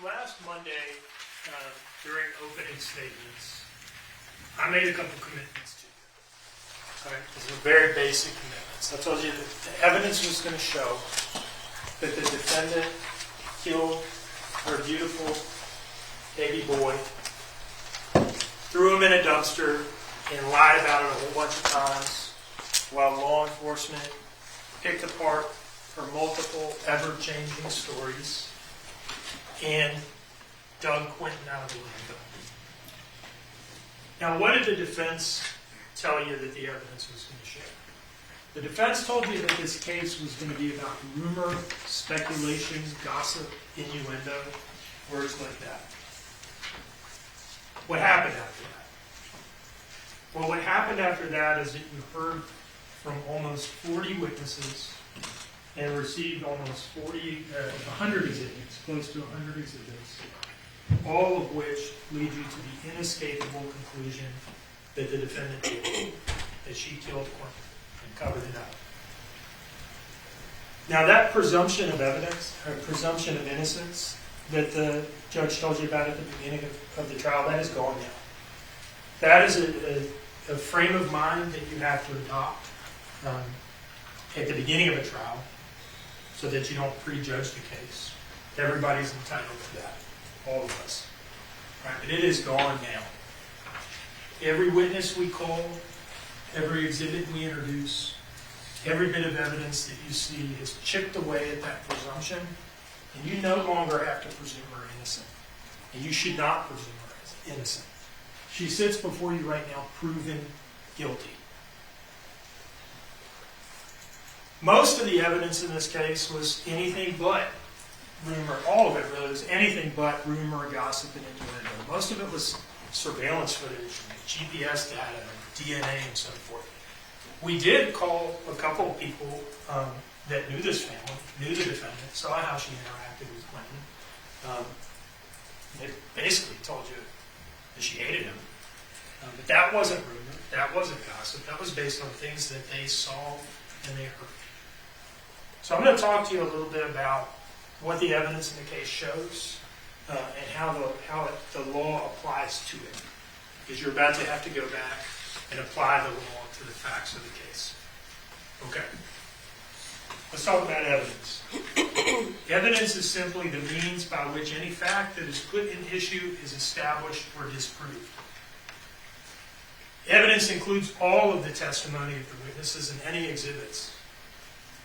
last Monday, during opening statements, I made a couple commitments to you. All right, these are very basic commitments. I told you that the evidence was going to show that the defendant killed her beautiful baby boy, threw him in a dumpster, and lied about it a whole bunch of times while law enforcement picked apart her multiple ever-changing stories and dug Quinton out of the landfill. Now, what did the defense tell you that the evidence was going to show? The defense told you that this case was going to be about rumor, speculation, gossip, innuendo, words like that. What happened after that? Well, what happened after that is that you heard from almost 40 witnesses and received almost 100 exhibits, close to 100 exhibits, all of which lead you to the inescapable conclusion that the defendant did, that she killed Quinton and covered it up. Now, that presumption of evidence, or presumption of innocence, that the judge told you about at the beginning of the trial, that is gone now. That is a frame of mind that you have to adopt at the beginning of a trial so that you don't prejudge the case. Everybody's entitled to that. All of us. Right? But it is gone now. Every witness we call, every exhibit we introduce, every bit of evidence that you see is chipped away at that presumption, and you no longer have to presume her innocent. And you should not presume her innocent. She sits before you right now proven guilty. Most of the evidence in this case was anything but rumor. All of it really was anything but rumor, gossip, and innuendo. Most of it was surveillance footage, GPS data, DNA, and so forth. We did call a couple of people that knew this family, knew the defendant, saw how she interacted with Quinton. They basically told you that she hated him. But that wasn't rumor. That wasn't gossip. That was based on things that they saw and they heard. So I'm going to talk to you a little bit about what the evidence in the case shows and how the law applies to it. Because you're about to have to go back and apply the law to the facts of the case. Okay. Let's talk about evidence. Evidence is simply the means by which any fact that is put in issue is established or disproved. Evidence includes all of the testimony of the witnesses and any exhibits.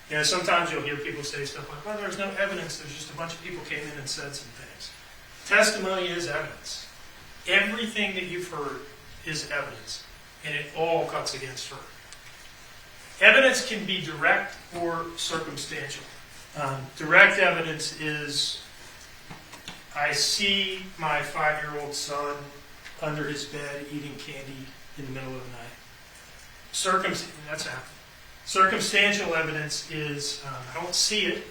You know, sometimes you'll hear people say stuff like, well, there's no evidence, there's just a bunch of people came in and said some things. Testimony is evidence. Everything that you've heard is evidence, and it all cuts against her. Evidence can be direct or circumstantial. Direct evidence is, I see my 5-year-old son under his bed eating candy in the middle of the night. That's happened. Circumstantial evidence is, I don't see it,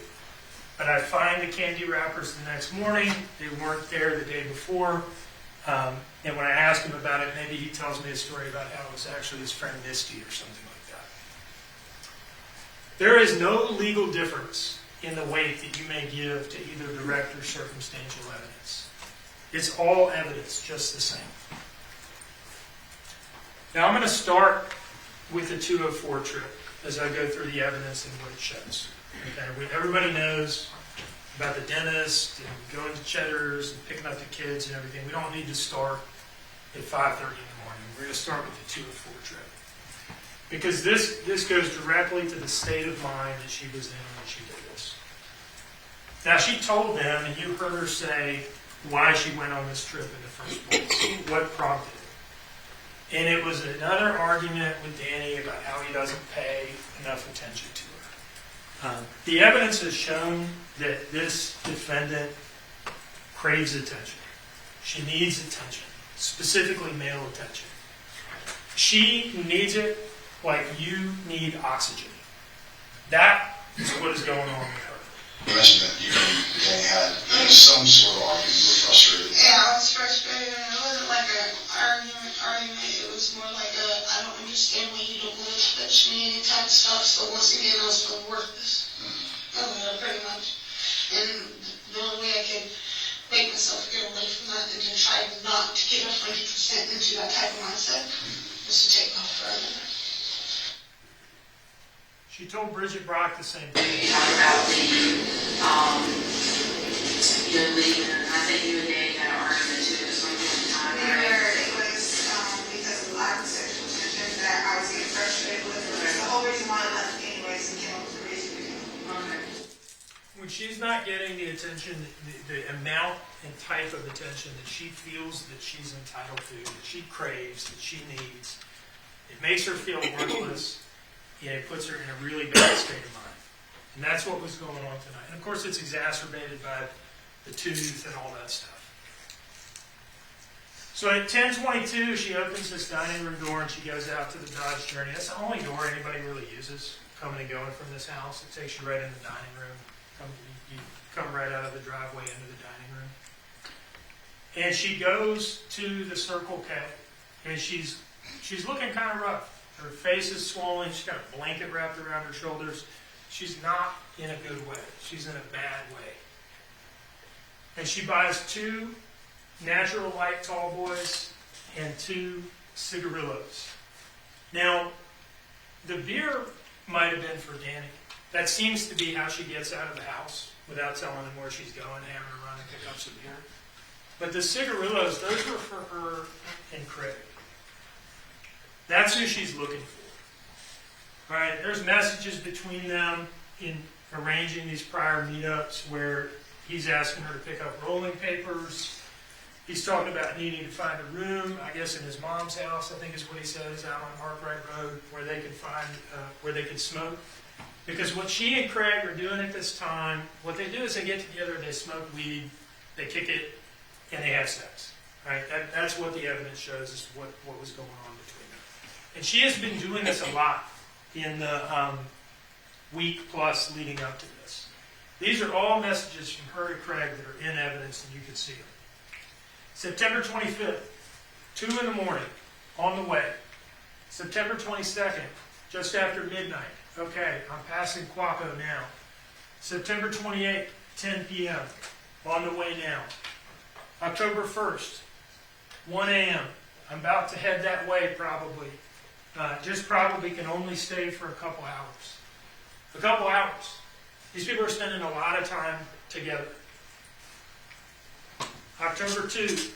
but I find the candy wrappers the next morning. They weren't there the day before. And when I ask him about it, maybe he tells me a story about how it was actually his friend Misty or something like that. There is no legal difference in the weight that you may give to either direct or circumstantial evidence. It's all evidence, just the same. Now I'm going to start with the 204 trip as I go through the evidence and what it shows. Okay? Everybody knows about the dentist and going to Cheddar's and picking up the kids and everything. We don't need to start at 5:30 in the morning. We're going to start with the 204 trip. Because this goes directly to the state of mind that she was in when she did this. Now, she told them, and you heard her say why she went on this trip in the first place, what prompted it. And it was another argument with Danny about how he doesn't pay enough attention to her. The evidence has shown that this defendant craves attention. She needs attention, specifically male attention. She needs it like you need oxygen. That is what is going on with her. You mentioned that you and Danny had some sort of argument. You were frustrated. Yeah, I was frustrated. It wasn't like an argument. It was more like I don't understand why you don't want to touch me, any type of stuff. So once again, I was going to work this. Pretty much. And the only way I could make into that type of mindset was to take off further. She told Bridget Brock the same thing. You talked about you leaving, and I think you and Danny had an argument too at some point in time. It was because of the lack of sexual tension that I was getting frustrated with. That's the whole reason why I left anyways and came up with the reason to go. Okay. When she's not getting the attention, the amount and type of attention that she feels that she's entitled to, that she craves, that she needs, it makes her feel worthless, and it puts her in a really bad state of mind. And that's what was going on tonight. And of course, it's exacerbated by the tooth and all that stuff. So at 10:22, she opens this dining room door and she goes out to the Dodge Journey. That's the only door anybody really uses coming and going from this house. It takes you right in the dining room. You come right out of the driveway into the dining room. And she goes to the Circle K, and she's looking kind of rough. Her face is swollen. She's got a blanket wrapped around her shoulders. She's not in a good way. She's in a bad way. And she buys 2 Natural Light Tall Boys and 2 cigarillos. Now, the beer might have been for Danny. That seems to be how she gets out of the house without telling him where she's going, having her run and pick up some beer. But the cigarillos, those were for her and Craig. That's who she's looking for. All right, there's messages between them in arranging these prior meetups where he's asking her to pick up rolling papers. He's talking about needing to find a room, I guess in his mom's house, I think is what he says, out on Arkwright Road, where they can find, where they can smoke. Because what she and Craig are doing at this time, what they do is they get together, they smoke weed, they kick it, and they have sex. Right? That's what the evidence shows is what was going on between them. And she has been doing this a lot in the week plus leading up to this. These are all messages from her to Craig that are in evidence, and you can see them. September 25th, 2 in the morning, on the way. September 22nd, just after midnight. Okay, I'm passing Quaco now. September 28th, 10 p.m., on the way now. October 1st, 1 a.m., I'm about to head that way probably. Just probably can only stay for a couple hours. A couple hours. These people are spending a lot of time together. October 2,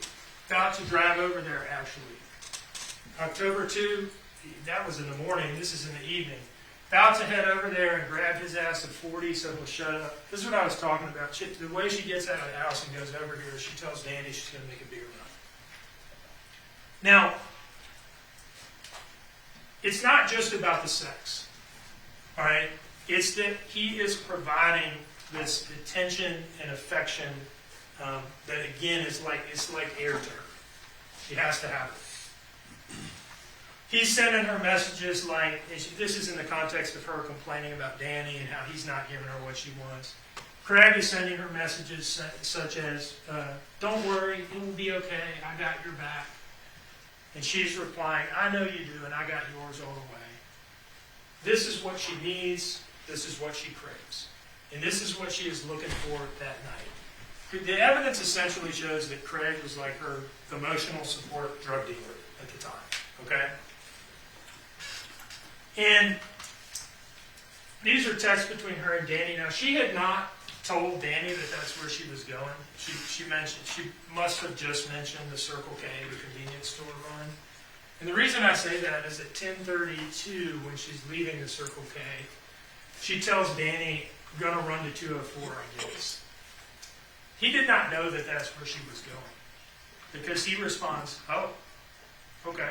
about to drive over there actually. October 2, that was in the morning, this is in the evening. About to head over there and grab his ass at 40 so he'll shut up. This is what I was talking about. The way she gets out of the house and goes over here, she tells Danny she's going to make a beer run. Now, it's not just about the sex. All right? It's that he is providing this attention and affection that, again, it's like air to her. She has to have it. He's sending her messages like, this is in the context of her complaining about Danny and how he's not giving her what she wants. Craig is sending her messages such as, don't worry, it will be okay, I got your back. And she's replying, I know you do, and I got yours all the way. This is what she needs, this is what she craves. And this is what she is looking for that night. The evidence essentially shows that Craig was like her emotional support drug dealer at the time, okay? And these are texts between her and Danny. Now, she had not told Danny that that's where she was going. She must have just mentioned the Circle K, the convenience store run. And the reason I say that is at 10:32, when she's leaving the Circle K, she tells Danny, gonna run to 204, I guess. He did not know that that's where she was going. Because he responds, oh, okay.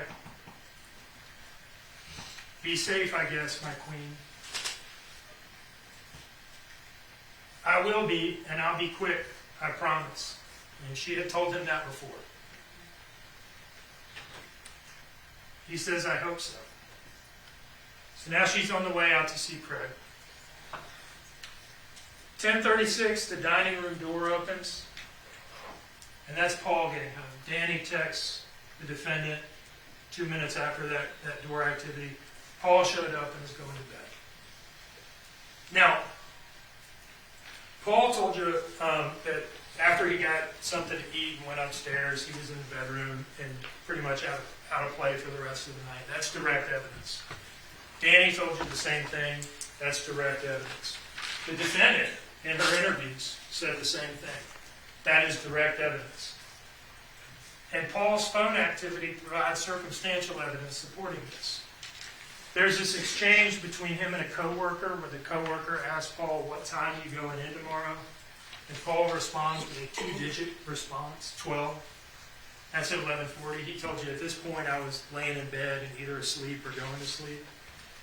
Be safe, I guess, my queen. I will be, and I'll be quick, I promise. And she had told him that before. He says, I hope so. So now she's on the way out to see Craig. 10:36, the dining room door opens. And that's Paul getting home. Danny texts the defendant 2 minutes after that door activity. Paul showed up and is going to bed. Now, Paul told you that After he got something to eat and went upstairs, he was in the bedroom and pretty much out of play for the rest of the night. That's direct evidence. Danny told you the same thing. That's direct evidence. The defendant, in her interviews, said the same thing. That is direct evidence. And Paul's phone activity provides circumstantial evidence supporting this. There's this exchange between him and a coworker where the coworker asks Paul, "What time are you going in tomorrow?" And Paul responds with a 2-digit response, 12. That's at 11:40. He told you at this point I was laying in bed and either asleep or going to sleep.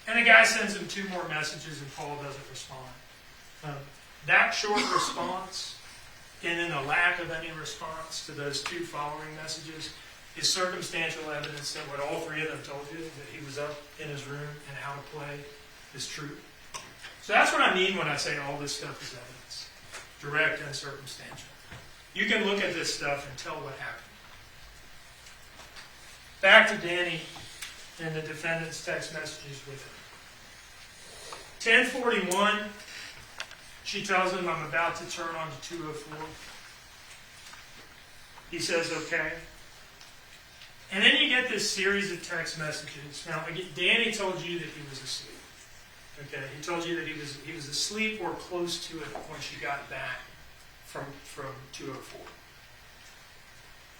And the guy sends him 2 more messages and Paul doesn't respond. That short response and then the lack of any response to those 2 following messages is circumstantial evidence that what all 3 of them told you, that he was up in his room and out of play, is true. So that's what I mean when I say all this stuff is evidence. Direct and circumstantial. You can look at this stuff and tell what happened. Back to Danny and the defendant's text messages with him. 10:41, she tells him, "I'm about to turn on to 204. He says, "Okay." And then you get this series of text messages. Now, Danny told you that he was asleep. Okay, he told you that he was asleep or close to it when she got back from 204.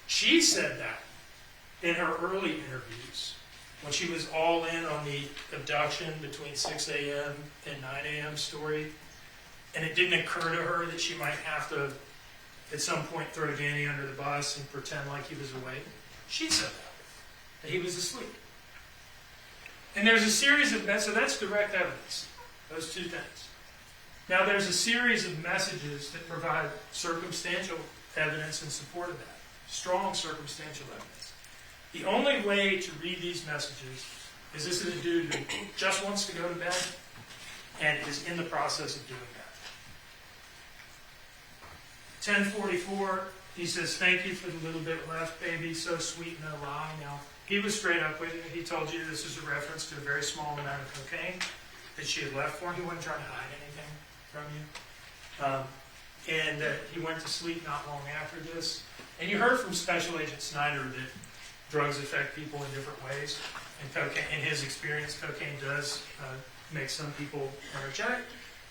She said that in her early interviews, when she was all in on the abduction between 6 a.m. and 9 a.m. story, and it didn't occur to her that she might have to, at some point, throw Danny under the bus and pretend like he was awake. She said that he was asleep. And there's a series of, so that's direct evidence, those 2 things. Now there's a series of messages that provide circumstantial evidence in support of that, strong circumstantial evidence. The only way to read these messages is this is a dude who just wants to go to bed and is in the process of doing that. 10:44, he says, "Thank you for the little bit left, baby. So sweet, no lie." Now, he was straight up with you. He told you this is a reference to a very small amount of cocaine that she had left for him. He wasn't trying to hide anything from you. And he went to sleep not long after this. And you heard from Special Agent Snyder that drugs affect people in different ways. And cocaine, in his experience, cocaine does make some people energetic,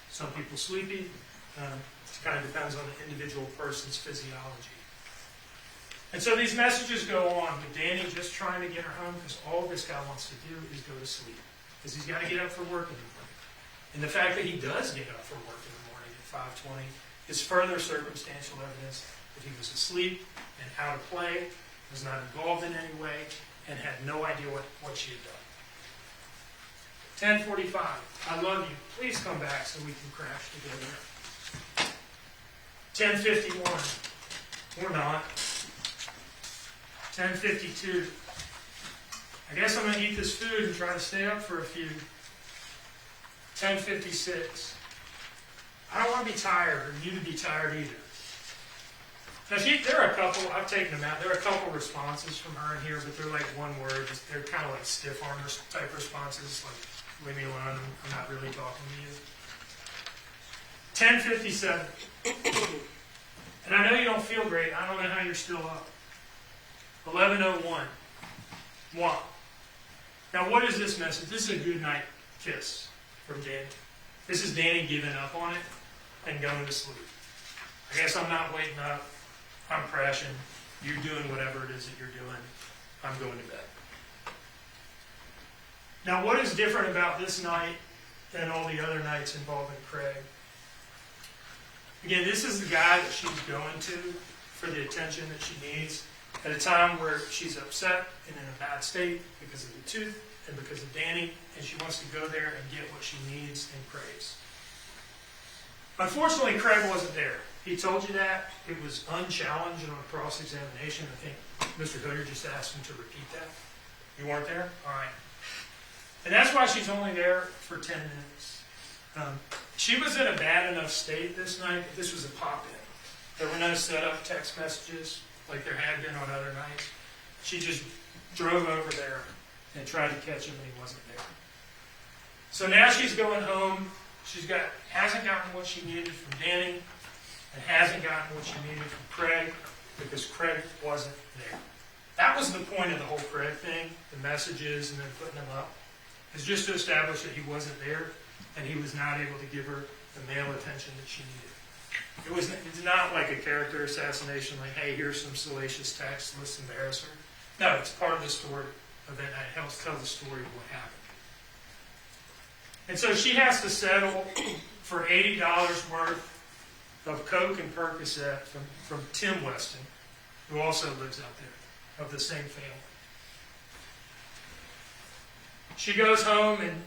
some people sleepy. It kind of depends on the individual person's physiology. And so these messages go on with Danny just trying to get her home because all this guy wants to do is go to sleep. Because he's got to get up for work in the morning. And the fact that he does get up for work in the morning at 5:20 is further circumstantial evidence that he was asleep and out of play, was not involved in any way, and had no idea what she had done. 10:45, "I love you. Please come back so we can crash together." 10:51, "Or not." 10:52, "I guess I'm going to eat this food and try to stay up for a few." 10:56, "I don't want to be tired or you to be tired either." Now, there are a couple, I've taken them out, there are a couple responses from her in here, but they're like one word. They're kind of like stiff arm type responses, like, "Leave me alone, I'm not really talking to you." 10:57, "And I know you don't feel great. I don't know how you're still up." 11:01, "Mwah." Now, what is this message? This is a good night kiss from Danny. This is Danny giving up on it and going to sleep. "I guess I'm not waiting up. I'm crashing. You're doing whatever it is that you're doing. I'm going to bed." Now, what is different about this night than all the other nights involving Craig? Again, this is the guy that she's going to for the attention that she needs at a time where she's upset and in a bad state because of the tooth and because of Danny, and she wants to go there and get what she needs and craves. Unfortunately, Craig wasn't there. He told you that. It was unchallenged on a cross-examination. I think Mr. Hooder just asked him to repeat that. You weren't there? All right. And that's why she's only there for 10 minutes. She was in a bad enough state this night that this was a pop-in. There were no set-up text messages like there had been on other nights. She just drove over there and tried to catch him, and he wasn't there. So now she's going home. Hasn't gotten what she needed from Danny. and hasn't gotten what she needed from Craig because Craig wasn't there. That was the point of the whole Craig thing, the messages and then putting them up, is just to establish that he wasn't there and he was not able to give her the male attention that she needed. It's not like a character assassination, like, hey, here's some salacious text, let's embarrass her. No, it's part of the story of that night. It helps tell the story of what happened. And so she has to settle for $80 worth of Coke and Percocet from Tim Weston, who also lives out there, of the same family. She goes home and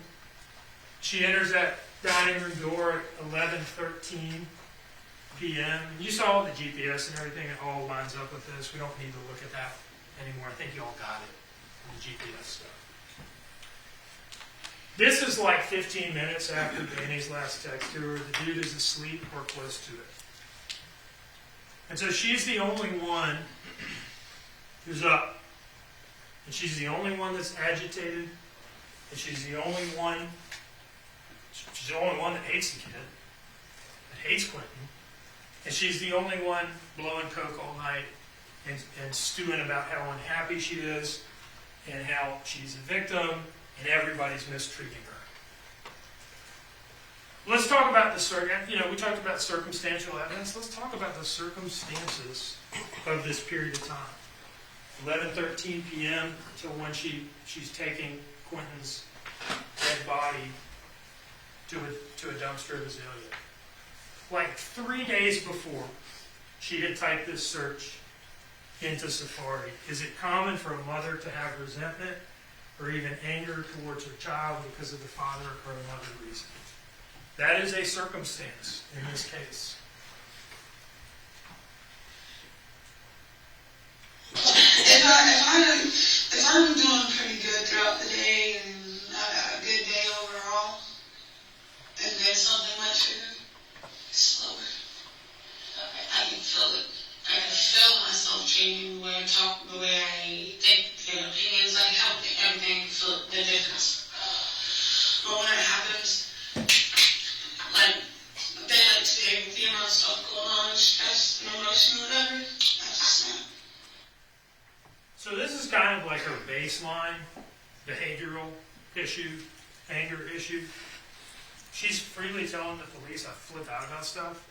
she enters that dining room door at 11:13 p.m. You saw the GPS and everything, it all lines up with this. We don't need to look at that anymore. I think you all got it, the GPS stuff. This is like 15 minutes after Danny's last text to her. The dude is asleep or close to it. And so she's the only one who's up. And she's the only one that's agitated. And she's the only one that hates the kid, that hates Quinton. And she's the only one blowing coke all night and stewing about how unhappy she is and how she's a victim and everybody's mistreating her. Let's talk about we talked about circumstantial evidence. Let's talk about the circumstances of this period of time. 11:13 p.m. until when she's taking Quinton's dead body to a dumpster of Azalea. Like 3 days before, she had typed this search into Safari. Is it common for a mother to have resentment or even anger towards her child because of the father or another reason? That is a circumstance in this case. If I'm doing pretty good throughout the day and I got a good day overall, and then something might trigger, it's slower. I can feel it. I can feel myself changing the way I talk, the way I think, opinions, like how everything, feel the difference. But when it happens, like a day like today, with the amount of stuff going on and stress and emotion or whatever, I just snap. So this is kind of like her baseline behavioral issue, anger issue. She's freely telling the police, I flip out about stuff.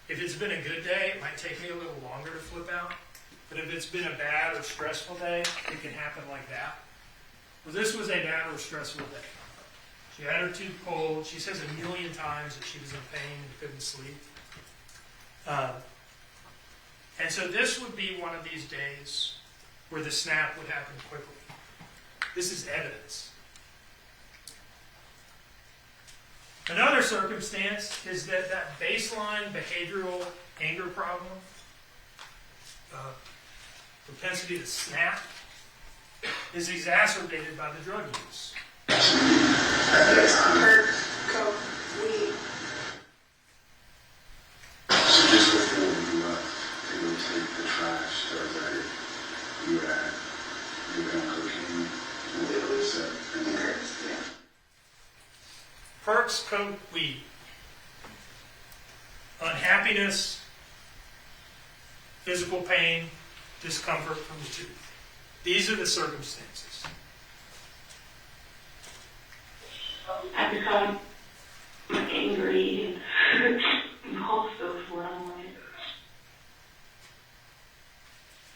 If it's been a good day, it might take me a little longer to flip out. But if it's been a bad or stressful day, it can happen like that. Well, this was a bad or stressful day. She had her tooth pulled. She says 1,000,000 times that she was in pain and couldn't sleep. And so this would be one of these days where the snap would happen quickly. This is evidence. Another circumstance is that baseline behavioral anger problem, propensity to snap, is exacerbated by the drug use. Coke, weed. So just before you left to go take the trash that was at it, you were on cocaine, and what was that? Yeah. Perks, coke, weed. Unhappiness, physical pain, discomfort from the tooth. These are the circumstances. I become angry and impulsive when I'm like.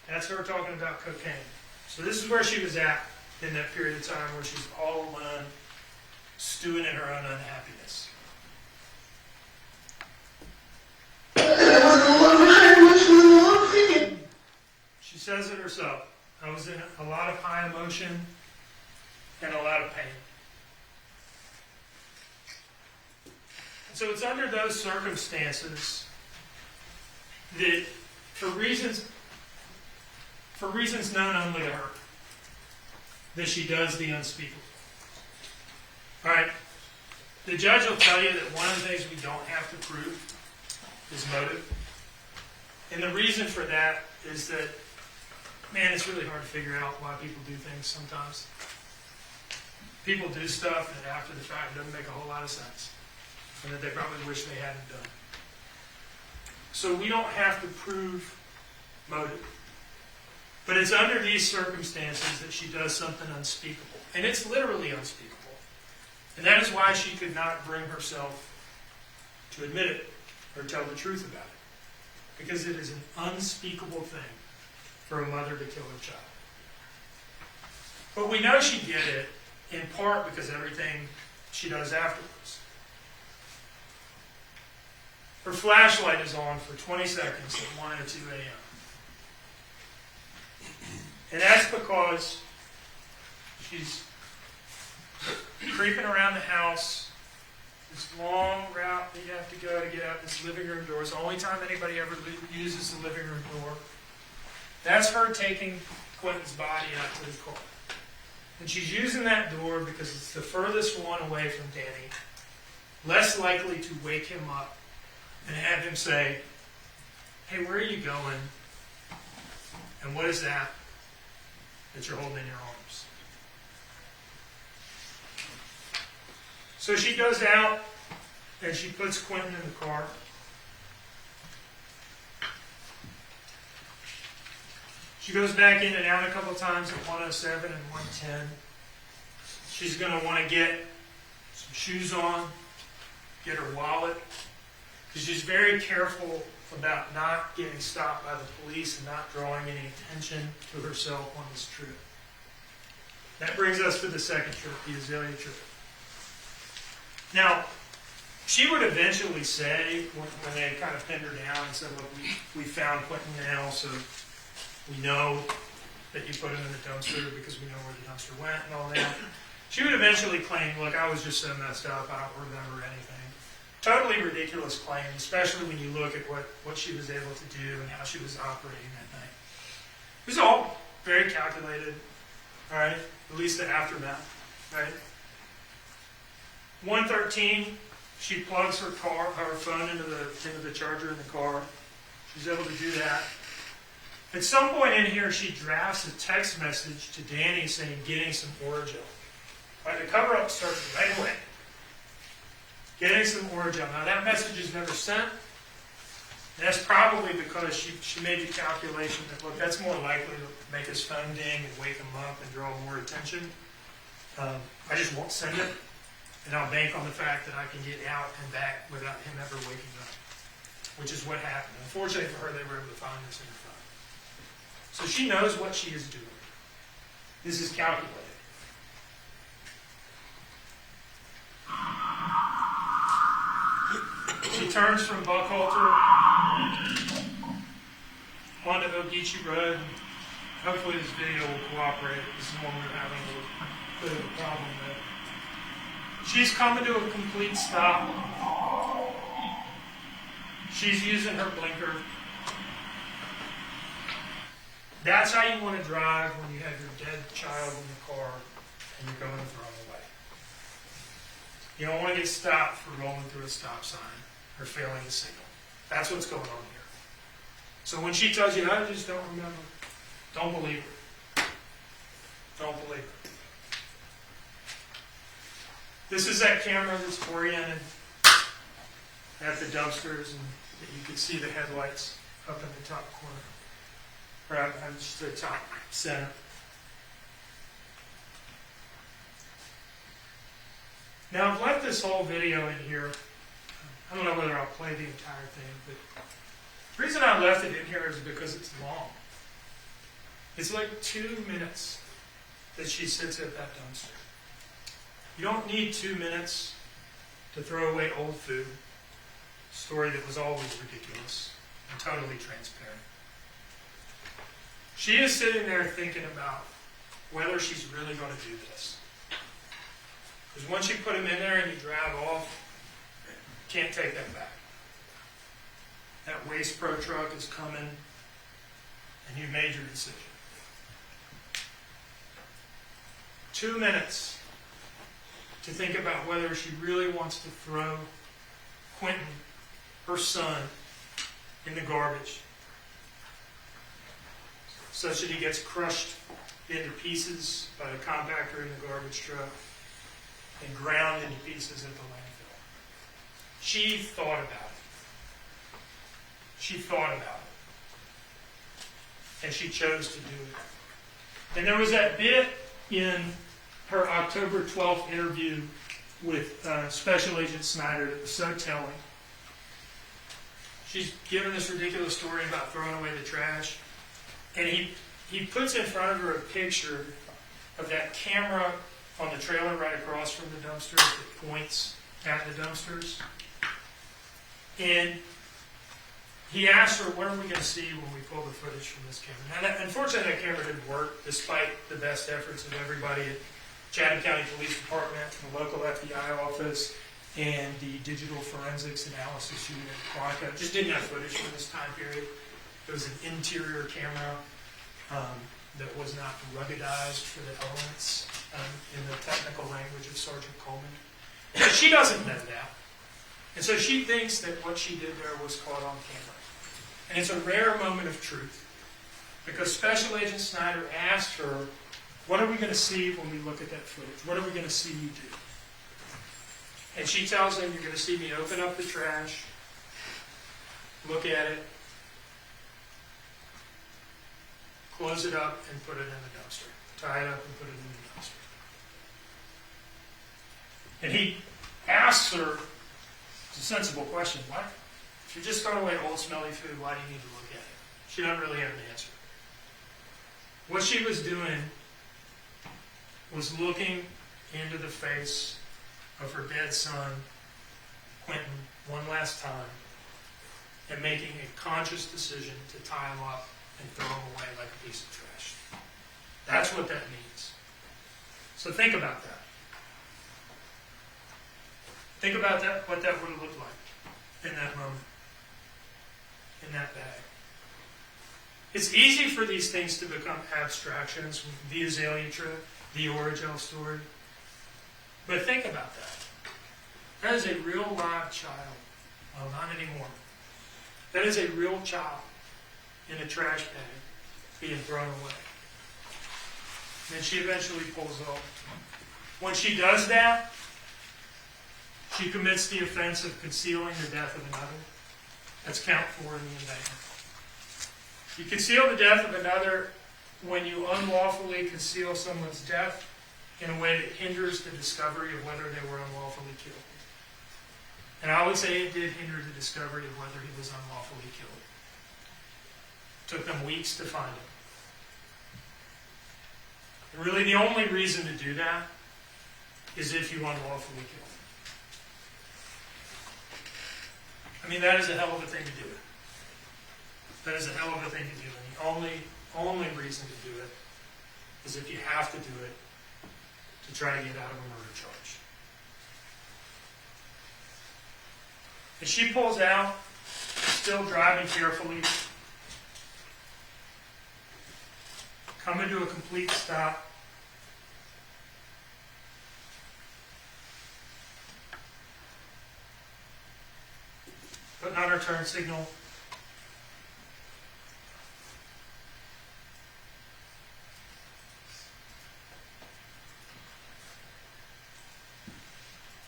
That's her talking about cocaine. So this is where she was at in that period of time where she's all alone, stewing in her own unhappiness. She says it herself. I was in a lot of high emotion and a lot of pain. And so it's under those circumstances that for reasons known only to her, that she does the unspeakable. All right, the judge will tell you that one of the things we don't have to prove is motive. And the reason for that is that, man, it's really hard to figure out why people do things sometimes. People do stuff that after the fact doesn't make a whole lot of sense, and that they probably wish they hadn't done. So we don't have to prove motive. But it's under these circumstances that she does something unspeakable. And it's literally unspeakable. And that is why she could not bring herself to admit it or tell the truth about it. Because it is an unspeakable thing for a mother to kill her child. But we know she did it in part because everything she does afterwards. Her flashlight is on for 20 seconds at 1 or 2 a.m. And that's because she's creeping around the house. This long route that you have to go to get out this living room door. It's the only time anybody ever uses the living room door. That's her taking Quinton's body out to the car. And she's using that door because it's the furthest one away from Danny, less likely to wake him up and have him say, "Hey, where are you going? And what is that you're holding in your arms?" So she goes out and she puts Quinton in the car. She goes back in and out a couple of times at 107 and 110. She's going to want to get some shoes on, get her wallet, because she's very careful about not getting stopped by the police and not drawing any attention to herself on this trip. That brings us to the second trip, the Azalea trip. Now, she would eventually say, when they kind of pinned her down and said, "Look, we found Quinton now, so we know that you put him in the dumpster because we know where the dumpster went," and all that. She would eventually claim, "Look, I was just so messed up, I don't remember anything." Totally ridiculous claim, especially when you look at what she was able to do and how she was operating that night. It was all very calculated, all right? At least the aftermath, right? 1:13, she plugs her phone into the charger in the car. She's able to do that. At some point in here, she drafts a text message to Danny saying, "Getting some Orajel." Right, the cover-up starts right away. Getting some Orajel. Now, that message is never sent. And that's probably because she made the calculation that, look, that's more likely to make his phone ding and wake him up and draw more attention. I just won't send it, and I'll bank on the fact that I can get out and back without him ever waking up, which is what happened. Unfortunately for her, they were able to find this in her phone. So she knows what she is doing. This is calculated. She turns from Buckhalter onto Ogeechee Road. Hopefully this video will cooperate. This is one we're having a little bit of a problem with. She's coming to a complete stop. She's using her blinker. That's how you want to drive when you have your dead child in the car and you're going the wrong way. You don't want to get stopped for rolling through a stop sign or failing a signal. That's what's going on here. So when she tells you, "I just don't remember," don't believe her. Don't believe her. This is that camera that's oriented at the dumpsters, and you can see the headlights up in the top corner. Or I'm just the top center. Now, I've left this whole video in here. I don't know whether I'll play the entire thing, but the reason I left it in here is because it's long. It's like 2 minutes that she sits at that dumpster. You don't need 2 minutes to throw away old food. A story that was always ridiculous and totally transparent. She is sitting there thinking about whether she's really going to do this. Because once you put him in there and you drive off, you can't take that back. That Waste Pro truck is coming, and you made your decision. 2 minutes to think about whether she really wants to throw Quinton, her son, in the garbage, such that he gets crushed into pieces by the compactor in the garbage truck and ground into pieces at the landfill. She thought about it. She thought about it. And she chose to do it. And there was that bit in her October 12th interview with Special Agent Snyder that was so telling. She's given this ridiculous story about throwing away the trash. And he puts in front of her a picture of that camera on the trailer right across from the dumpsters that points at the dumpsters. And he asked her, what are we going to see when we pull the footage from this camera? Now, unfortunately, that camera didn't work, despite the best efforts of everybody at Chatham County Police Department, the local FBI office, and the digital forensics analysis unit at Quantico. It just didn't have footage from this time period. It was an interior camera that was not ruggedized for the elements in the technical language of Sergeant Coleman. But she doesn't know that. And so she thinks that what she did there was caught on camera. And it's a rare moment of truth, because Special Agent Snyder asked her, what are we going to see when we look at that footage? What are we going to see you do? And she tells him, you're going to see me open up the trash, look at it, close it up, and put it in the dumpster. Tie it up and put it in the dumpster. And he asks her, it's a sensible question, why? If you're just throwing away old smelly food, why do you need to look at it? She doesn't really have an answer. What she was doing was looking into the face of her dead son, Quinton, one last time, and making a conscious decision to tie him up and throw him away like a piece of trash. That's what that means. So think about that. Think about that, what that would have looked like in that moment, in that bag. It's easy for these things to become abstractions, the Azalea trip, the Origel story. But think about that. That is a real live child. Well, not anymore. That is a real child in a trash bag being thrown away. And then she eventually pulls off. When she does that, she commits the offense of concealing the death of another. That's count 4 in the indictment. You conceal the death of another when you unlawfully conceal someone's death in a way that hinders the discovery of whether they were unlawfully killed. And I would say it did hinder the discovery of whether he was unlawfully killed. It took them weeks to find him. And really, the only reason to do that is if you unlawfully kill him. I mean, that is a hell of a thing to do. That is a hell of a thing to do. And the only reason to do it is if you have to do it to try to get out of a murder charge. And she pulls out, still driving carefully, coming to a complete stop. Putting on her turn signal.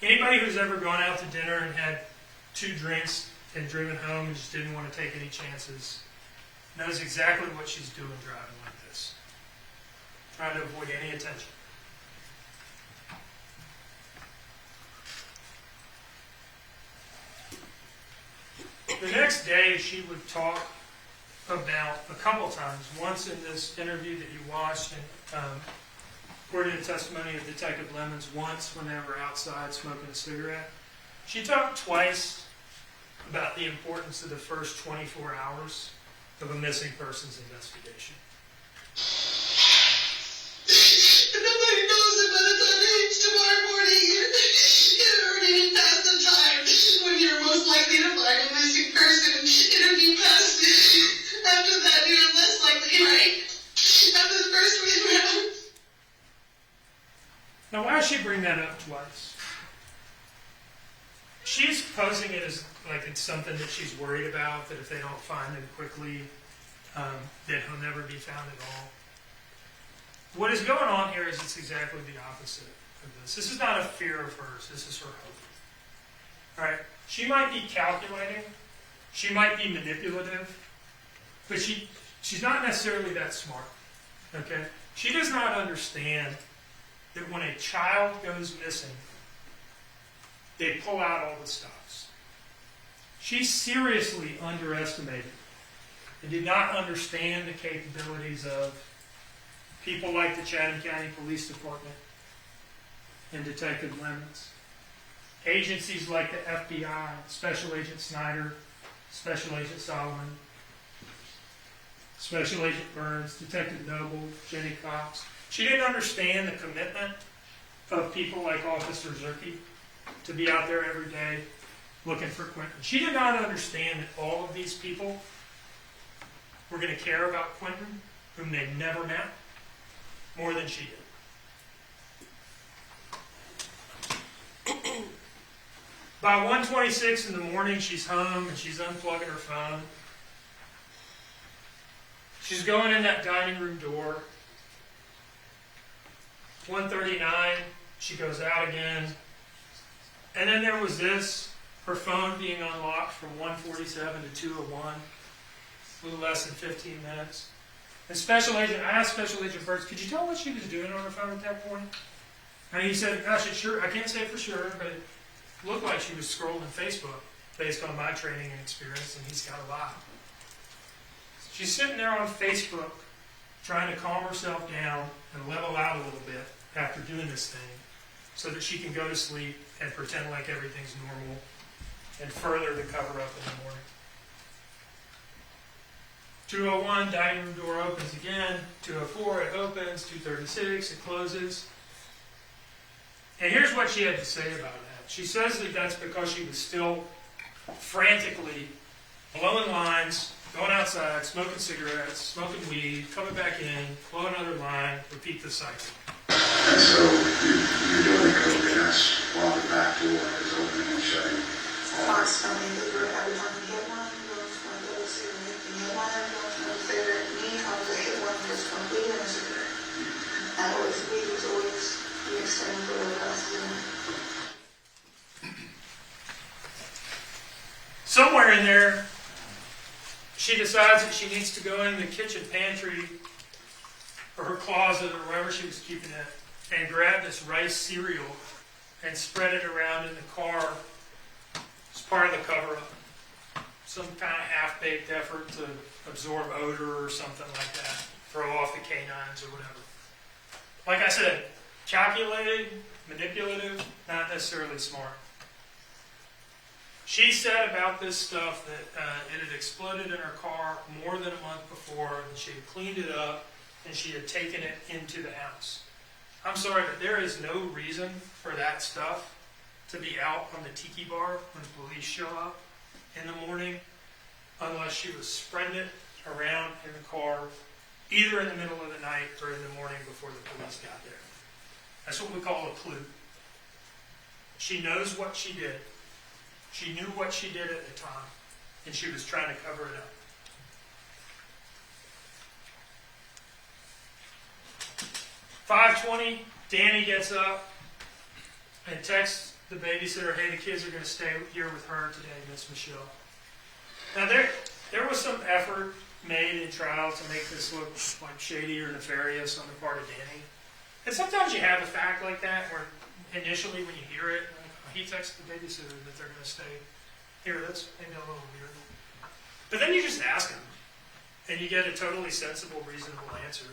Anybody who's ever gone out to dinner and had 2 drinks and driven home and just didn't want to take any chances knows exactly what she's doing driving like this. Trying to avoid any attention. The next day, she would talk about a couple times. Once in this interview that you watched, and according to the testimony of Detective Lemons, once when they were outside smoking a cigarette. She talked twice about the importance of the first 24 hours of a missing persons investigation. Nobody knows it by the time it hits tomorrow morning. You're already been past the time when you're most likely to find a missing person. It'll be past. After that, you're less likely, right? After the first 3 rounds. Now, why does she bring that up twice? She's posing it as like it's something that she's worried about, that if they don't find him quickly, that he'll never be found at all. What is going on here is it's exactly the opposite of this. This is not a fear of hers. This is her hope. All right? She might be calculating She might be manipulative, but she's not necessarily that smart. Okay? She does not understand that when a child goes missing, they pull out all the stops. She seriously underestimated and did not understand the capabilities of people like the Chatham County Police Department and Detective Lemons. Agencies like the FBI, Special Agent Snyder, Special Agent Solomon, Special Agent Burns, Detective Noble, Jenny Cox. She didn't understand the commitment of people like Officer Zerke to be out there every day looking for Quinton. She did not understand that all of these people were going to care about Quinton, whom they never met, more than she did. By 1:26 in the morning, she's home and she's unplugging her phone. She's going in that dining room door. 1:39, she goes out again. And then there was this, her phone being unlocked from 1:47 to 2:01, a little less than 15 minutes. And I asked Special Agent Burns, could you tell what she was doing on her phone at that point? And he said, gosh, I can't say for sure, but it looked like she was scrolling Facebook based on my training and experience, and he's got a lot. She's sitting there on Facebook trying to calm herself down and level out a little bit after doing this thing so that she can go to sleep and pretend like everything's normal and further the cover up in the morning. 2:01, dining room door opens again. 2:04, it opens. 2:36, it closes. And here's what she had to say about that. She says that that's because she was still frantically blowing lines, going outside, smoking cigarettes, smoking weed, coming back in, blow another line, repeat the cycle. And so you're doing a couple minutes while the back door is opening and shutting. Marks coming over every time you hit one, you go from the cigarette. You hit one, you go from the cigarette. Me, I was a hit one, just complete in a cigarette. I always weed was always the extent of what I was doing. Somewhere in there, she decides that she needs to go in the kitchen pantry or her closet or wherever she was keeping it and grab this rice cereal and spread it around in the car as part of the cover-up. Some kind of half-baked effort to absorb odor or something like that. Throw off the canines or whatever. Like I said, calculated, manipulative, not necessarily smart. She said about this stuff that it had exploded in her car more than a month before, and she had cleaned it up, and she had taken it into the house. I'm sorry, but there is no reason for that stuff to be out on the tiki bar when police show up in the morning, unless she was spreading it around in the car, either in the middle of the night or in the morning before the police got there. That's what we call a clue. She knows what she did. She knew what she did at the time, and she was trying to cover it up. "5:20, Danny gets up and texts the babysitter, hey, the kids are going to stay here with her today, Miss Michelle. Now, there was some effort made in trial to make this look like shady or nefarious on the part of Danny. And sometimes you have a fact like that where initially when you hear it, he texts the babysitter that they're going to stay here. That's maybe a little weird. But then you just ask him, and you get a totally sensible, reasonable answer,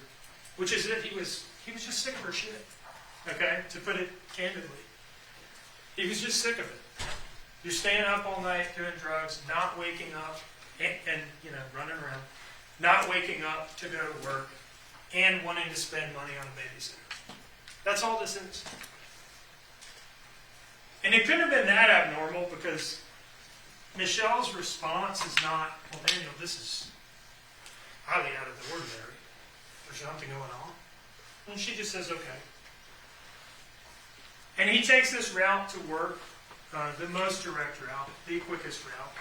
which is that he was just sick of her shit. Okay, to put it candidly, he was just sick of it. You're staying up all night doing drugs, not waking up, and running around, not waking up to go to work, and wanting to spend money on a babysitter. That's all this is. And it couldn't have been that abnormal because Michelle's response is not, well, Daniel, this is highly out of the ordinary. There's something going on. And she just says, okay. And he takes this route to work, the most direct route, the quickest route,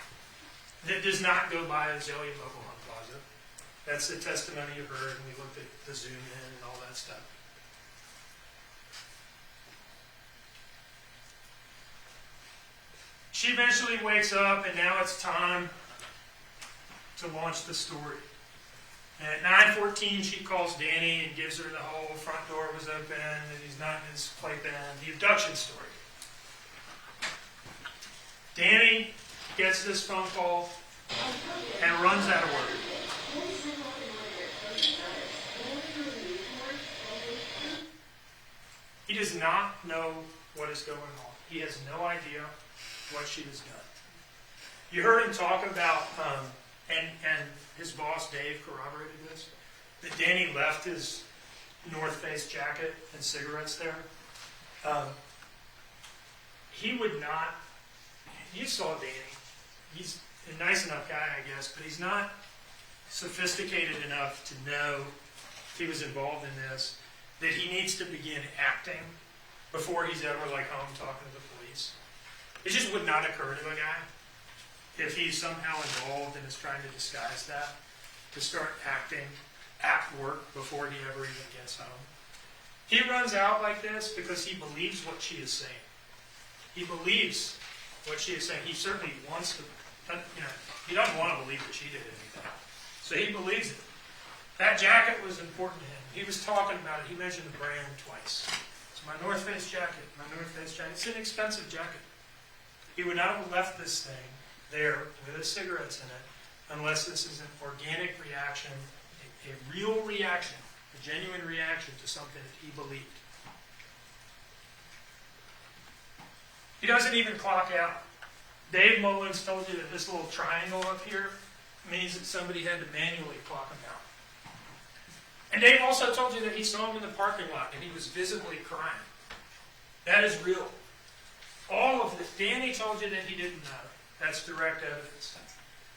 that does not go by Azalea Mobile Home Park. That's the testimony you heard, and we looked at the zoom in and all that stuff. She eventually wakes up, and now it's time to launch the story. And at 9:14, she calls Danny and gives her the whole front door was open and he's not in his playpen, the abduction story. Danny gets this phone call and runs out of work. He does not know what is going on. He has no idea what she has done. You heard him talk about, and his boss, Dave, corroborated this, that Danny left his North Face jacket and cigarettes there. He would not, you saw Danny. He's a nice enough guy, I guess, but he's not sophisticated enough to know, if he was involved in this, that he needs to begin acting before he's ever home talking to the police. It just would not occur to a guy, if he's somehow involved and is trying to disguise that, to start acting at work before he ever even gets home. He runs out like this because he believes what she is saying. He believes what she is saying. He certainly wants to, he doesn't want to believe that she did anything. So he believes it. That jacket was important to him. He was talking about it. He mentioned the brand twice. It's my North Face jacket. My North Face jacket. It's an expensive jacket. He would not have left this thing there with his cigarettes in it unless this is an organic reaction, a real reaction, a genuine reaction to something that he believed. He doesn't even clock out. Dave Mullins told you that this little triangle up here means that somebody had to manually clock him out. And Dave also told you that he saw him in the parking lot and he was visibly crying. That is real. All of this. Danny told you that he didn't know. That's direct evidence.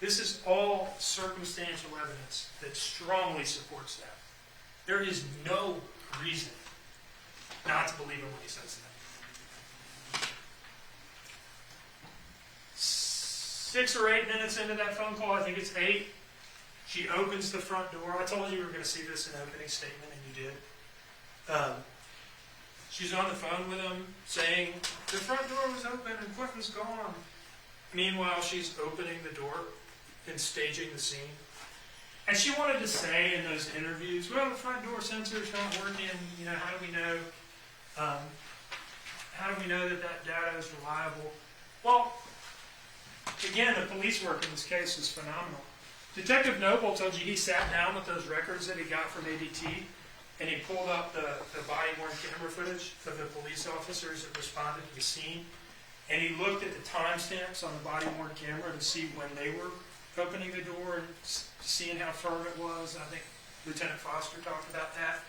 This is all circumstantial evidence that strongly supports that. There is no reason not to believe him when he says that. 6 or 8 minutes into that phone call, I think it's 8, she opens the front door. I told you we were going to see this in the opening statement, and you did. She's on the phone with him saying, the front door was open and Quinton's gone. Meanwhile, she's opening the door and staging the scene. And she wanted to say in those interviews, well, the front door sensor's not working. How do we know? How do we know that that data is reliable? Well, again, the police work in this case is phenomenal. Detective Noble told you he sat down with those records that he got from ADT, and he pulled up the body-worn camera footage of the police officers that responded to the scene, and he looked at the timestamps on the body-worn camera to see when they were opening the door and seeing how firm it was. I think Lieutenant Foster talked about that.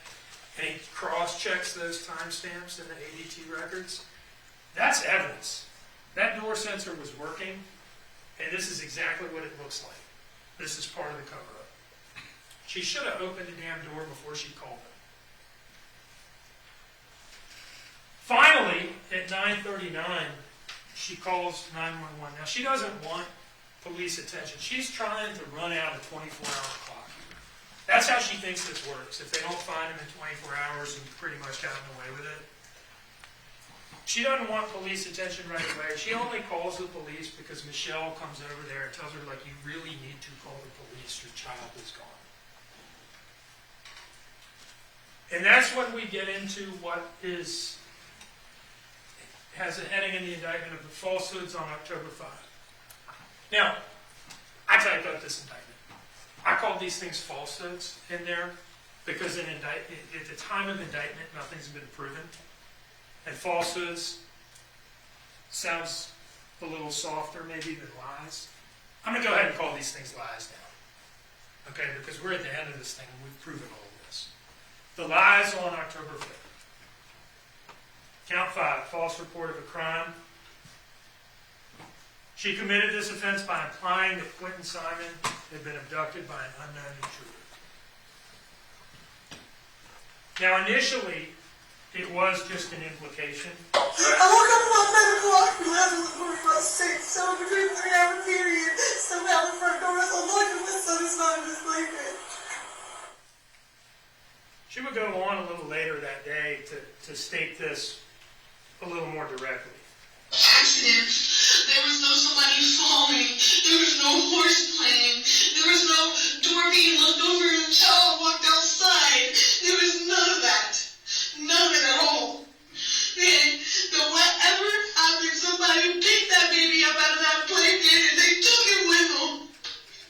And he cross-checks those timestamps in the ADT records. That's evidence. That door sensor was working, and this is exactly what it looks like. This is part of the cover-up. She should have opened the damn door before she called him. Finally, at 9:39, she calls 911. Now, she doesn't want police attention. She's trying to run out a 24-hour clock. That's how she thinks this works. If they don't find him in 24 hours, you've pretty much gotten away with it. She doesn't want police attention right away. She only calls the police because Michelle comes over there and tells her, you really need to call the police. Your child is gone. And that's when we get into what has a heading in the indictment of the falsehoods on October 5. Now, I typed up this indictment. I called these things falsehoods in there because at the time of indictment, nothing's been proven. And falsehoods sounds a little softer maybe than lies. I'm going to go ahead and call these things lies now. Okay, because we're at the end of this thing and we've proven all of this. The lies on October 5th. Count 5, false report of a crime. She committed this offense by implying that Quinton Simon had been abducted by an unknown intruder. Now, initially, it was just an implication. I woke up about 9 o'clock and left in the door about 6, so between the 3-hour period, somehow the front door was unlocked and my son is not even sleeping. She would go on a little later that day to state this a little more directly. Accident. There was no somebody falling. There was no horse playing. There was no door being looked over and a child walked outside. There was none of that. None of it at all. And the whatever happened, somebody picked that baby up out of that playpen and they took him with them.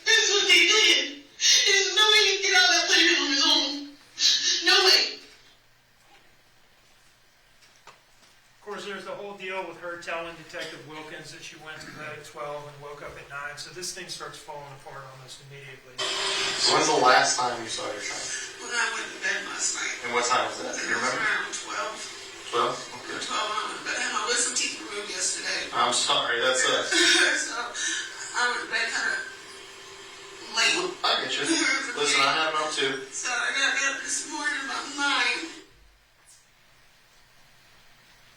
That's what they did. There's no way he can get out of that playpen on his own. No way. Of course, there's the whole deal with her telling Detective Wilkins that she went to bed at 12 and woke up at 9, so this thing starts falling apart almost immediately. So when's the last time you saw your child? When I went to bed last night. And what time was that? Do you remember? Around 12. 12? Okay. 12 on, but I had my wisdom teeth removed yesterday. I'm sorry, that's So I went to bed kind of late. I get you. Listen, I have them too. So I got to get up this morning about 9.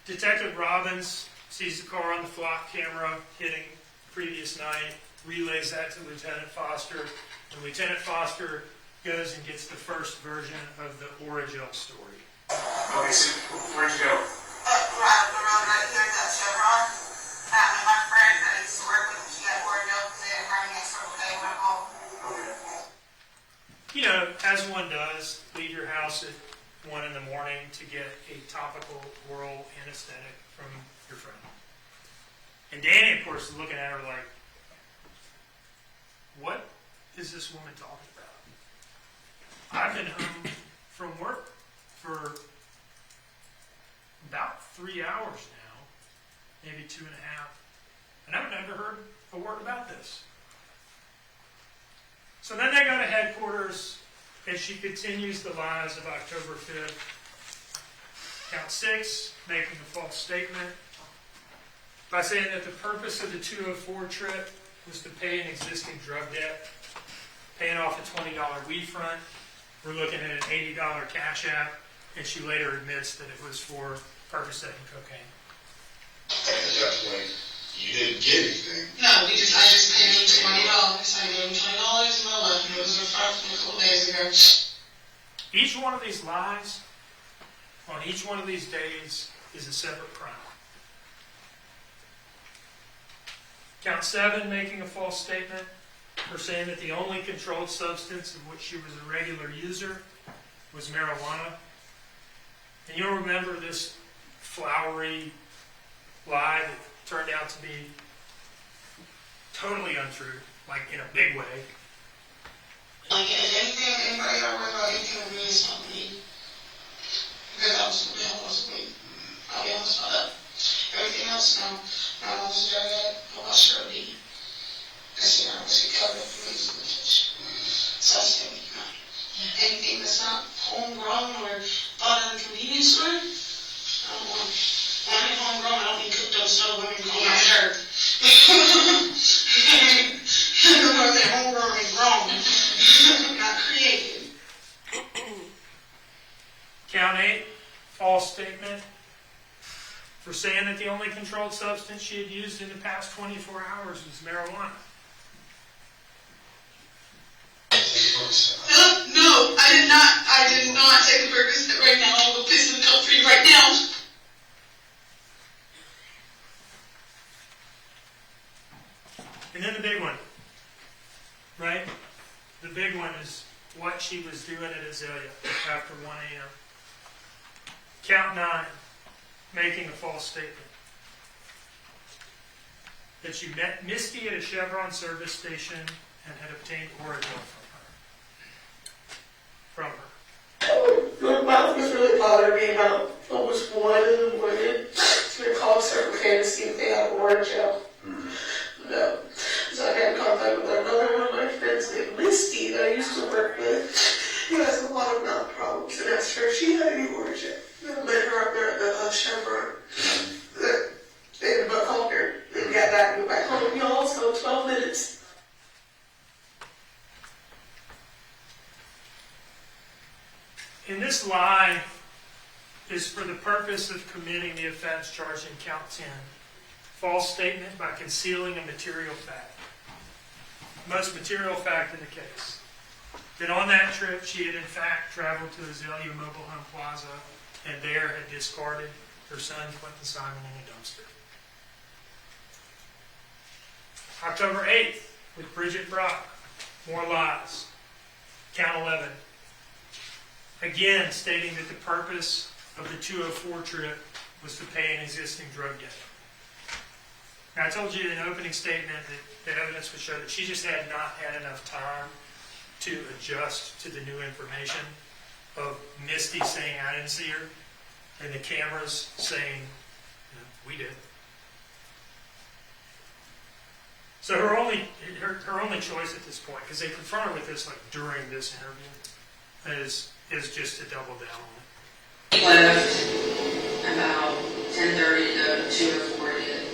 Detective Robbins sees the car on the flock camera hitting previous night, relays that to Lieutenant Foster, and Lieutenant Foster goes and gets the first version of the Origel story. Okay, so where'd you go? Right up the road right here at that Chevron. And my friend that I used to work with, she had Oreo because they had running next door when they went home. You know, as one does, leave your house at 1 in the morning to get a topical oral anesthetic from your friend. And Danny, of course, is looking at her like, what is this woman talking about? I've been home from work for about 3 hours now, maybe 2.5, and I've never heard a word about this. So then they go to headquarters, and she continues the lies of October 5th. Count 6, making a false statement by saying that the purpose of the 204 trip was to pay an existing drug debt, paying off a $20 weed front. We're looking at an $80 cash app, and she later admits that it was for Percocet and cocaine. At that point, you didn't get anything. No, I just paid him $20. I gave him $20 and I left him. It was a couple days ago. Each one of these lies, on each one of these days, is a separate crime. Count 7, making a false statement, for saying that the only controlled substance of which she was a regular user was marijuana. And you'll remember this flowery lie that turned out to be totally untrue, like in a big way. Like anything, anybody got to worry about anything with me is not me. Because I was weed. I'll be honest about that. Everything else, no. I was a drug addict. I was sure be. Because, I was covered up for reasons of the fish. So I said, anything that's not homegrown or bought at a convenience store, I don't want it. When I mean homegrown, I don't mean cooked on stove. I mean on my dirt. I don't know if they're homegrown or grown. Not created. Count 8, false statement, for saying that the only controlled substance she had used in the past 24 hours was marijuana. No, I did not. I did not take a Percocet right now. I'll go piss in the cup for you right now. And then the big one, right? The big one is what she was doing at Azalea after 1 a.m. Count 9, making a false statement. That you met Misty at a Chevron service station and had obtained Origel from her. My mouth was really bothering me about almost 1 in the morning. So we called Circle K to see if they had Origel. No. So I had contact with another one of my friends named Misty that I used to work with. He has a lot of mouth problems, and asked her if she had any Origel. And I met her up there at the Chevron. They called her and got back and back home. Y'all, so 12 minutes. And this lie is for the purpose of committing the offense charged in count 10. False statement by concealing a material fact. Most material fact in the case. That on that trip she had in fact traveled to Azalea Mobile Home Plaza and there had discarded her son Quinton Simon in a dumpster. October 8th with Bridget Brock. More lies. Count 11. Again, stating that the purpose of the 204 trip was to pay an existing drug debt. Now, I told you in an opening statement that the evidence would show that she just had not had enough time to adjust to the new information of Misty saying, I didn't see her, and the cameras saying, we did. So her only choice at this point, because they confront her with this like during this interview, is just to double down on it. He left about 10:30 to go to 204 to get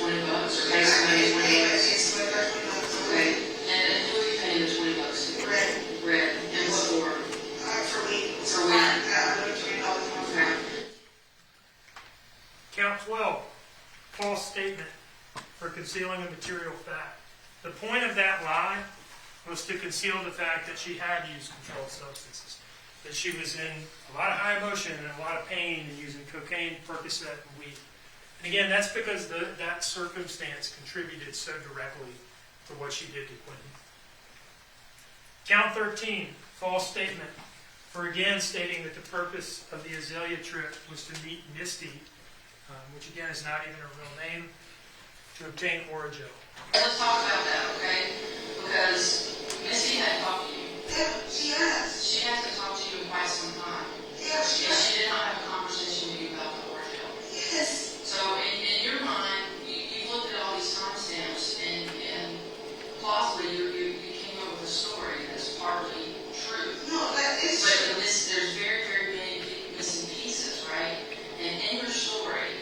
$20 or pay somebody $20. Okay. And who are you paying the $20 to? Red. And what for? For weed. For weed. Yeah, Okay. Count 12, false statement for concealing a material fact. The point of that lie was to conceal the fact that she had used controlled substances, that she was in a lot of high emotion and a lot of pain and using cocaine, Percocet, and weed. And again, that's because that circumstance contributed so directly to what she did to Quinton. Count 13, false statement for again stating that the purpose of the Azalea trip was to meet Misty, which again is not even her real name, to obtain Orajel. Let's talk about that, okay? Because Misty had talked to you. Yeah, she has. She hasn't talked to you in quite some time. Yeah, she And has. she did not have a conversation with you about the ordeal. Yes. So in your mind, you looked at all these timestamps and plausibly you came up with a story that's partly true. No, that is But true. there's very, very many missing pieces, right? And in your story,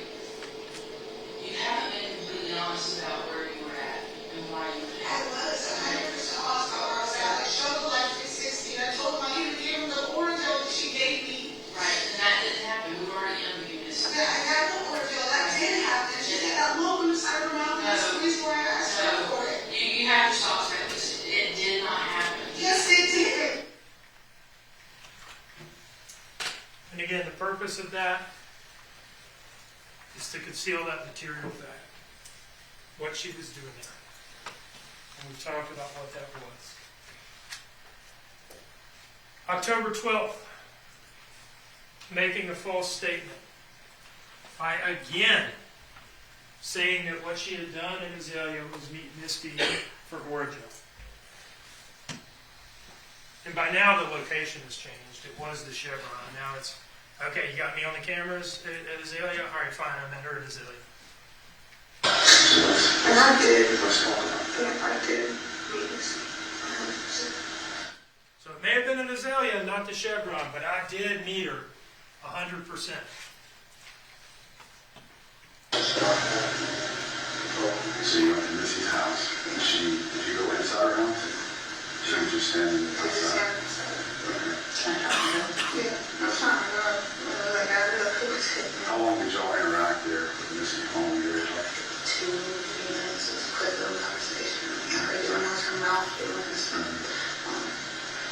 you haven't been completely honest about where you were at and why you were I at. was 100% honest about where I was at. I showed the life 360 and I told him I need to give him the ordeal that she gave me. Right, and that didn't happen. We've already interviewed this. Yeah, I had the ordeal. That did happen. She had that lump in the side of her mouth. That's the reason why I asked her for it. You have to stop saying this. It did not happen. Yes, it did. And again, the purpose of that is to conceal that material fact, what she was doing there. And we've talked about what that was. October 12th, making a false statement by again saying that what she had done in Azalea was meet Misty for Orajel. And by now the location has changed. It was the Chevron. Now it's, okay, you got me on the cameras at Azalea? All right, fine, I met her at Azalea. And I did. Let's talk about that. Yeah, I did. Yes. 100%. So it may have been at Azalea, not the Chevron, but I did meet her 100%. So you went to Missy's house, and did you go inside her house? She was just standing outside. Okay. Yeah, I'm trying to run. Like, I really couldn't take it. How long did y'all interact there with Missy's home? You were talking 2 minutes. It was a quick little conversation. I heard you run out her mouth doing this stuff.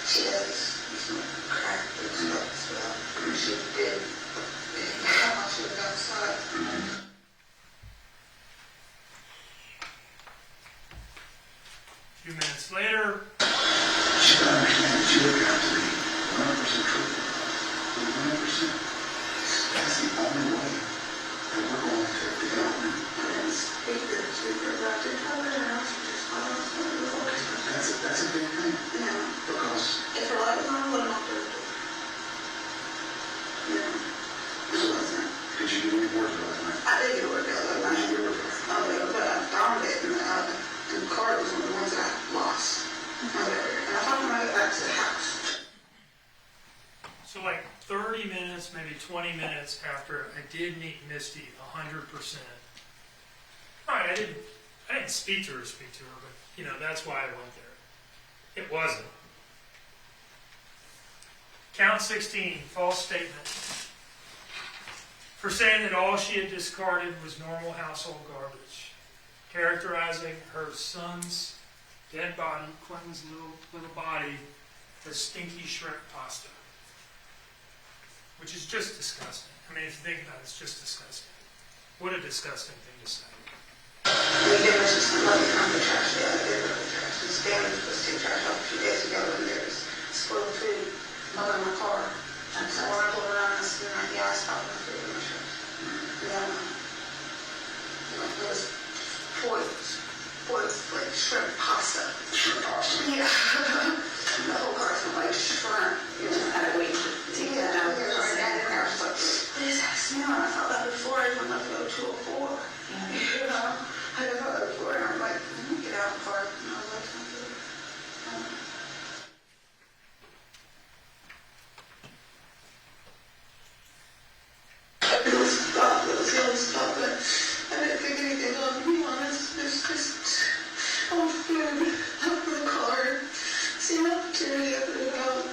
She has some crack and stuff as well. And she did. And how much she was outside. A few minutes later, She got to understand that you look after me 100% truthful. 100%. That's the only way that we're going to go. And speaker about it. How did I ask you just That's a big thing. Yeah. Because If her light was on, I wouldn't have to. Yeah. It wasn't. did you do any work last night? I did get a workout last Where did night. you work? But I found it, and the card was one of the ones that I lost. And I found when I got back to the house. so like 30 minutes, maybe 20 minutes after I did meet Misty 100%. All right, I didn't speak to her, but that's why I went there. It wasn't. Count 16, false statement. For saying that all she had discarded was normal household garbage, characterizing her son's dead body, Quinton's little body, as stinky shrimp pasta, which is just disgusting. I mean, if you think about it, it's just disgusting. What a disgusting thing to say. We did was just Somebody found the trash down there. This family was taking trash off a few days ago, and there's spoiled food all in my car. And so when I pulled around, I said, yeah, I stopped the food in my truck. Yeah, it was boiled like shrimp pasta. Shrimp pasta. Yeah. The whole car smelled like shrimp. You know, I had to wait to take that out there. So I got in there. I was like, what is that smell? And I felt that before I went up to go 204. You know, I got that before, and I'm like, get out of the park. And I was like, it was stop. It was yelling stop. But I didn't think anything of it. To be honest, it's just all food up in the car. See an opportunity I put it out.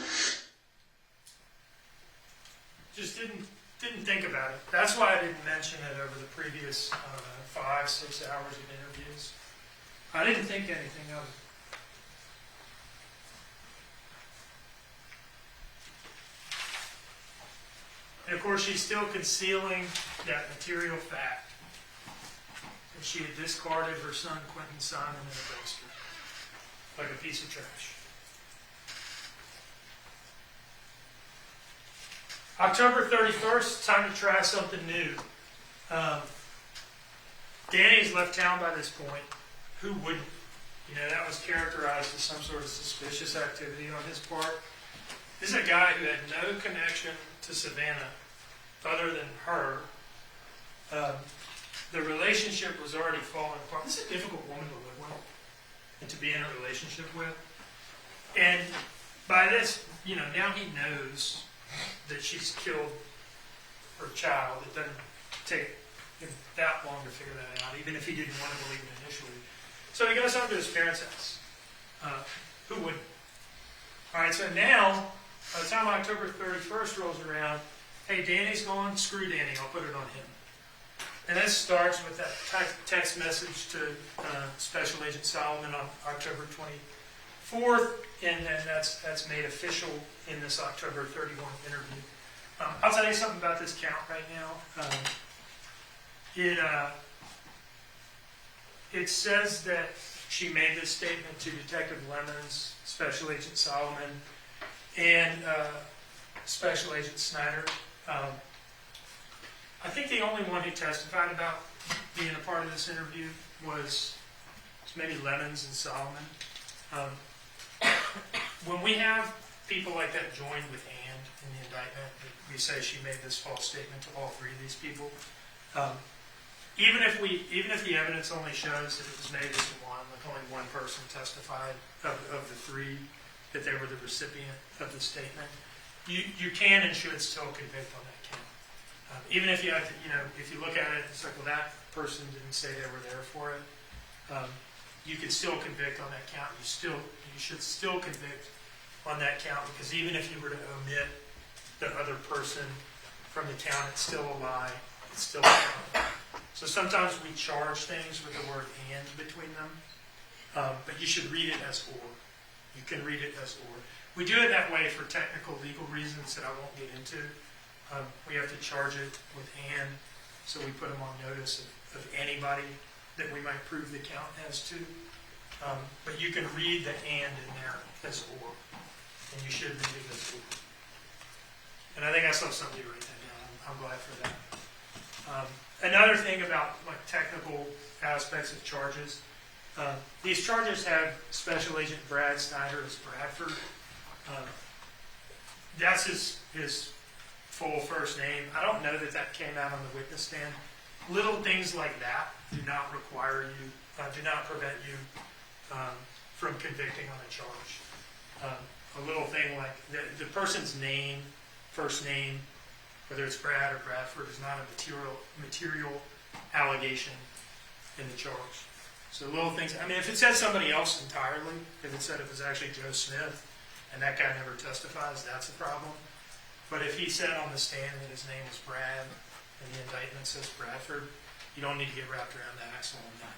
Just didn't think about it. That's why I didn't mention it over the previous 5-6 hours of interviews. I didn't think anything of it. And of course, she's still concealing that material fact that she had discarded her son Quinton Simon in a dumpster, like a piece of trash. October 31st, time to try something new. Danny's left town by this point. Who wouldn't? You know, that was characterized as some sort of suspicious activity on his part. This is a guy who had no connection to Savannah other than her. The relationship was already falling apart. This is a difficult woman to live with and to be in a relationship with. And by this, you know, now he knows that she's killed her child. It doesn't take him that long to figure that out, even if he didn't want to believe it initially. So he goes home to his parents' house. Who wouldn't? All right, so now, by the time October 31st rolls around, hey, Danny's gone, screw Danny, I'll put it on him. And that starts with that text message to Special Agent Solomon on October 24th, and then that's made official in this October 31 interview. I'll tell you something about this count right now. It says that she made this statement to Detective Lemons, Special Agent Solomon, and Special Agent Snyder. I think the only one who testified about being a part of this interview was maybe Lemons and Solomon. When we have people like that joined with Ann in the indictment, we say she made this false statement to all three of these people. Even if the evidence only shows that it was made as one, like only one person testified of the three that they were the recipient of the statement, you can and should still convict on that count. Even if you have to, if you look at it, it's like, well, that person didn't say they were there for it. You can still convict on that count. You should still convict on that count, because even if you were to omit the other person from the count, it's still a lie. It's still a count. So sometimes we charge things with the word "and" between them, but you should read it as "or." You can read it as "or." We do it that way for technical legal reasons that I won't get into. We have to charge it with "and," so we put them on notice of anybody that we might prove the count as to. But you can read the "and" in there as "or," and you should read it as "or." And I think I saw somebody write that down. I'm glad for that. Another thing about like technical aspects of charges, these charges have Special Agent Brad Snyder as Bradford. That's his full first name. I don't know that came out on the witness stand. Little things like that do not prevent you from convicting on a charge. A little thing like the person's name, first name, whether it's Brad or Bradford, is not a material allegation in the charge. So little things. I mean, if it said somebody else entirely, if it said it was actually Joe Smith, and that guy never testifies, that's a problem. But if he said on the stand that his name was Brad, and the indictment says Bradford, you don't need to get wrapped around the axle on that.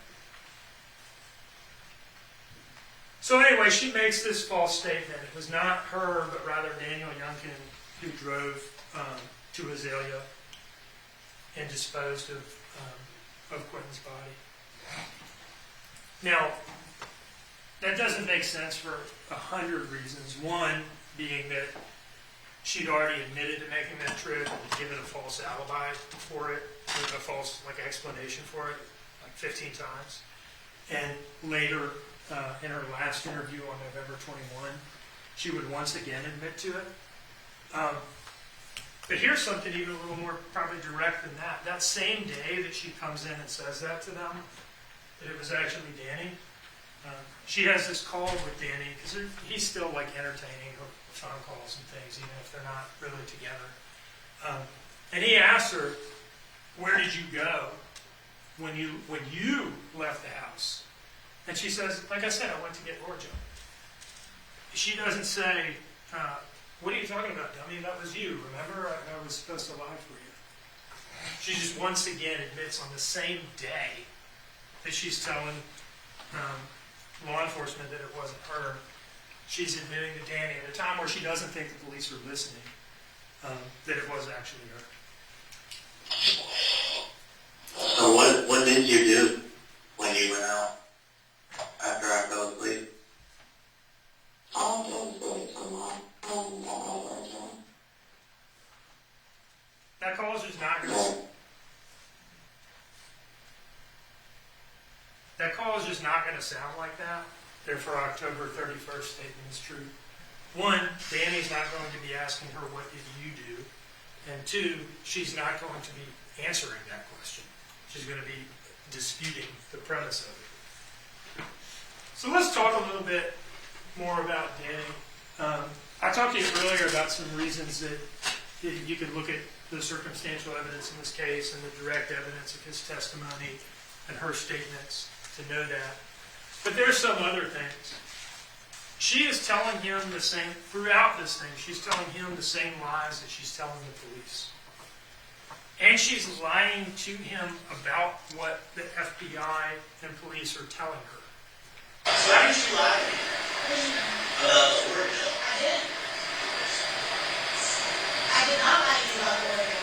So anyway, she makes this false statement. It was not her, but rather Daniel Youngkin who drove to Azalea and disposed of Quinton's body. Now, that doesn't make sense for 100 reasons. One being that she'd already admitted to making that trip and given a false alibi for it, with a false explanation for it, like 15 times. And later, in her last interview on November 21, she would once again admit to it. But here's something even a little more probably direct than that. That same day that she comes in and says that to them, that it was actually Danny, she has this call with Danny, because he's still like entertaining her phone calls and things, even if they're not really together. And he asks her, where did you go when you left the house? And she says, like I said, I went to get Orjo. She doesn't say, what are you talking about, dummy? That was you. Remember, I was supposed to lie for you. She just once again admits on the same day that she's telling law enforcement that it wasn't her. She's admitting to Danny at a time where she doesn't think the police are listening, that it was actually her. So what did you do when you went out after I fell asleep? I fell asleep somehow. I don't know where to go. That call is just not going to... That call is just not going to sound like that. Therefore, October 31st statement is true. One, Danny's not going to be asking her, what did you do? And two, she's not going to be answering that question. She's going to be disputing the premise of it. So let's talk a little bit more about Danny. I talked to you earlier about some reasons that you could look at the circumstantial evidence in this case and the direct evidence of his testimony and her statements to know that. But there's some other things. She is telling him the same, throughout this thing, she's telling him the same lies that she's telling the police. And she's lying to him about what the FBI and police are telling her. Why did you lie? About the Orjo. I did. I did not lie to you about the Orjo.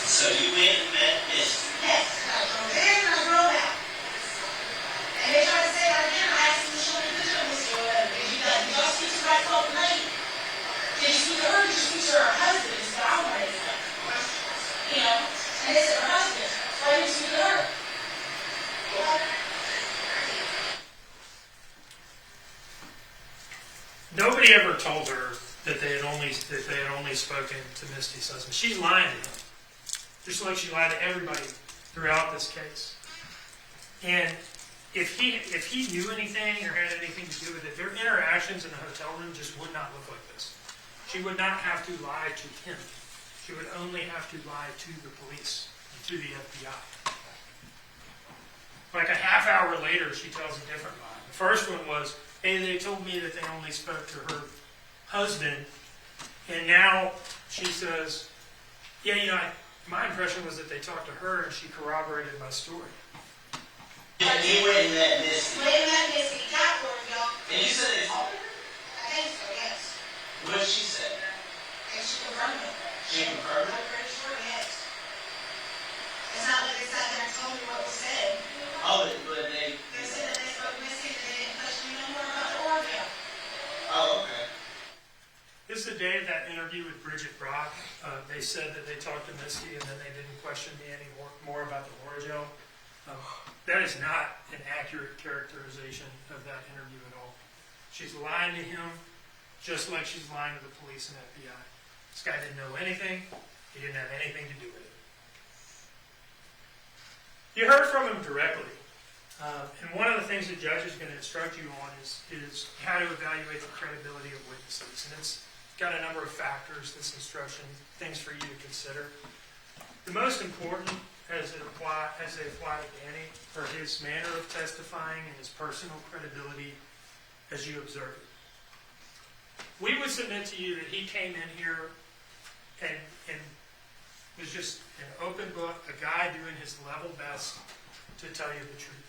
So you went and met Misty? Yes. I drove in and I drove out. And they tried to say that again. I asked them to show me the picture of Misty or whatever. Did y'all speak to that 12th lady? Did you speak to her or did you speak to her husband? Is what I wanted to know. You know? And they said her husband. Why didn't you speak to her? Nobody ever told her that they had only spoken to Misty's husband. She's lying to him, just like she lied to everybody throughout this case. And if he knew anything or had anything to do with it, their interactions in the hotel room just would not look like this. She would not have to lie to him. She would only have to lie to the police and to the FBI. Like a half hour later, she tells a different lie. The first one was, hey, they told me that they only spoke to her husband. And now she says, yeah, you know, my impression was that they talked to her and she corroborated my story. And you went and met Misty. Went and met Misty. Got where we go. And you said they told her? I think so, yes. What did she say? And she confirmed it. She confirmed it? I'm pretty sure, yes. It's not like they sat there and told me what was said. Oh, but they said that they spoke to Misty and they didn't question me no more about the Orjo. Oh, okay. This is the day of that interview with Bridget Brock. They said that they talked to Misty and then they didn't question me any more about the Orjo. That is not an accurate characterization of that interview at all. She's lying to him just like she's lying to the police and FBI. This guy didn't know anything. He didn't have anything to do with it. You heard from him directly. And one of the things the judge is going to instruct you on is how to evaluate the credibility of witnesses. And it's got a number of factors, this instruction, things for you to consider. The most important as they apply to Danny are his manner of testifying and his personal credibility as you observe it. We would submit to you that he came in here and was just an open book, a guy doing his level best to tell you the truth.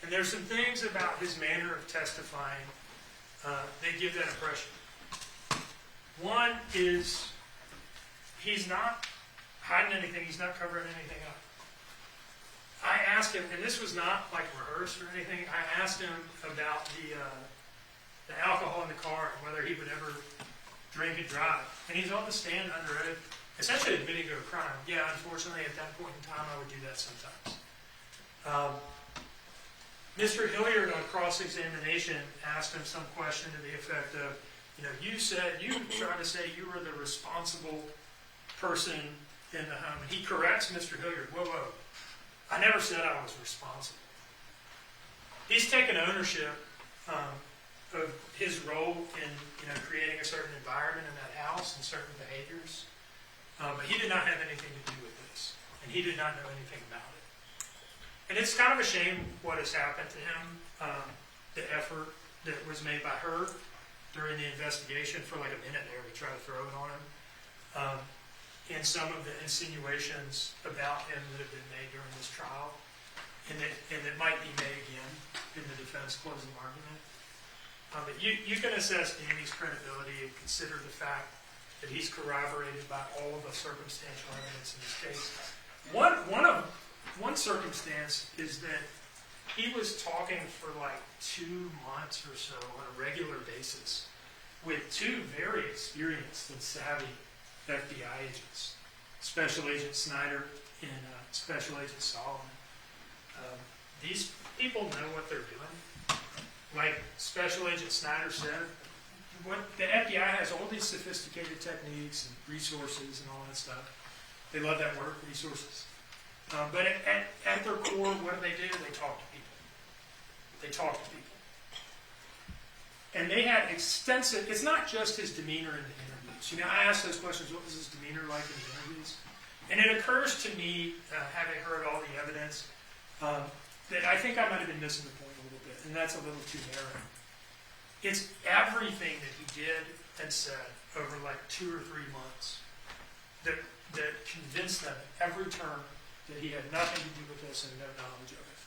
And there's some things about his manner of testifying that give that impression. One is he's not hiding anything. He's not covering anything up. I asked him, and this was not like rehearsed or anything, I asked him about the alcohol in the car and whether he would ever drink and drive. And he's on the stand under oath, essentially admitting to a crime. Yeah, unfortunately, at that point in time, I would do that sometimes. Mr. Hilliard, on cross-examination, asked him some question to the effect of, you tried to say you were the responsible person in the home. And he corrects Mr. Hilliard, whoa, I never said I was responsible. He's taken ownership of his role in creating a certain environment in that house and certain behaviors. But he did not have anything to do with this. And he did not know anything about it. And it's kind of a shame what has happened to him, the effort that was made by her during the investigation for like a minute there to try to throw it on him. And some of the insinuations about him that have been made during this trial, and that might be made again in the defense closing argument. But you can assess Danny's credibility and consider the fact that he's corroborated by all of the circumstantial evidence in this case. One circumstance is that he was talking for like 2 months or so on a regular basis with 2 very experienced and savvy FBI agents, Special Agent Snyder and Special Agent Solomon. These people know what they're doing. Like Special Agent Snyder said, the FBI has all these sophisticated techniques and resources and all that stuff. They love that word, resources. But at their core, what do? They talk to people. They talk to people. And they had extensive, it's not just his demeanor in the interviews. I asked those questions, what was his demeanor like in the interviews? And it occurs to me, having heard all the evidence, that I think I might have been missing the point a little bit, and that's a little too narrow. It's everything that he did and said over like 2 or 3 months that convinced them at every turn that he had nothing to do with this and no knowledge of it.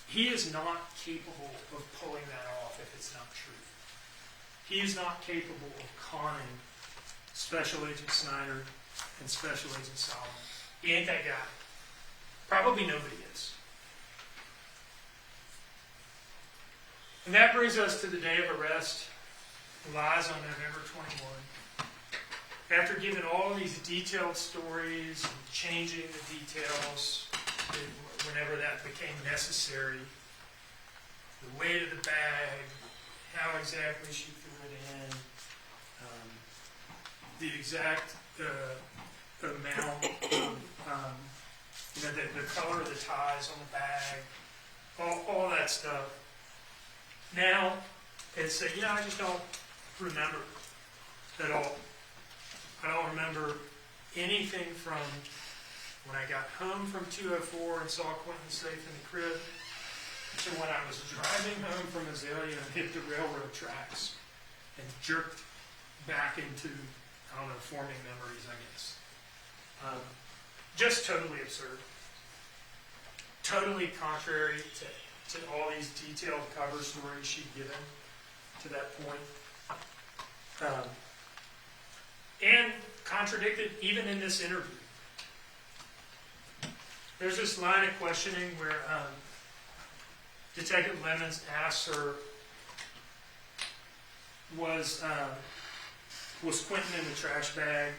He is not capable of pulling that off if it's not true. He is not capable of conning Special Agent Snyder and Special Agent Solomon. He ain't that guy. Probably nobody is. And that brings us to the day of arrest, lies on November 21. After giving all these detailed stories and changing the details whenever that became necessary, the weight of the bag, how exactly she threw it in, the exact amount, the color of the ties on the bag, all that stuff. Now, it's, I just don't remember at all. I don't remember anything from when I got home from 204 and saw Quinton safe in the crib to when I was driving home from Azalea and hit the railroad tracks and jerked back into, forming memories, I guess. Just totally absurd. Totally contrary to all these detailed cover stories she'd given to that point. And contradicted even in this interview. There's this line of questioning where Detective Lemons asks her, was Quinton in the trash bag?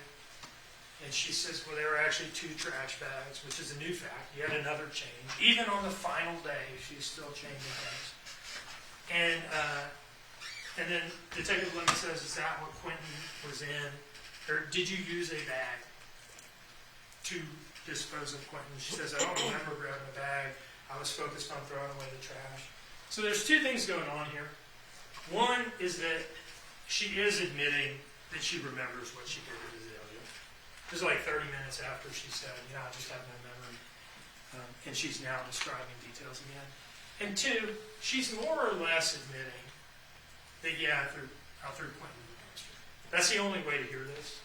And she says, well, there were actually 2 trash bags, which is a new fact, yet another change. Even on the final day, she's still changing things. And then Detective Lemons says, is that what Quinton was in? Or did you use a bag to dispose of Quinton? She says, I don't remember grabbing a bag. I was focused on throwing away the trash. So there's 2 things going on here. One is that she is admitting that she remembers what she did at Azalea. It was like 30 minutes after she said, I just have no memory. And she's now describing details again. And 2, she's more or less admitting that, I threw Quinton in the dumpster. That's the only way to hear this.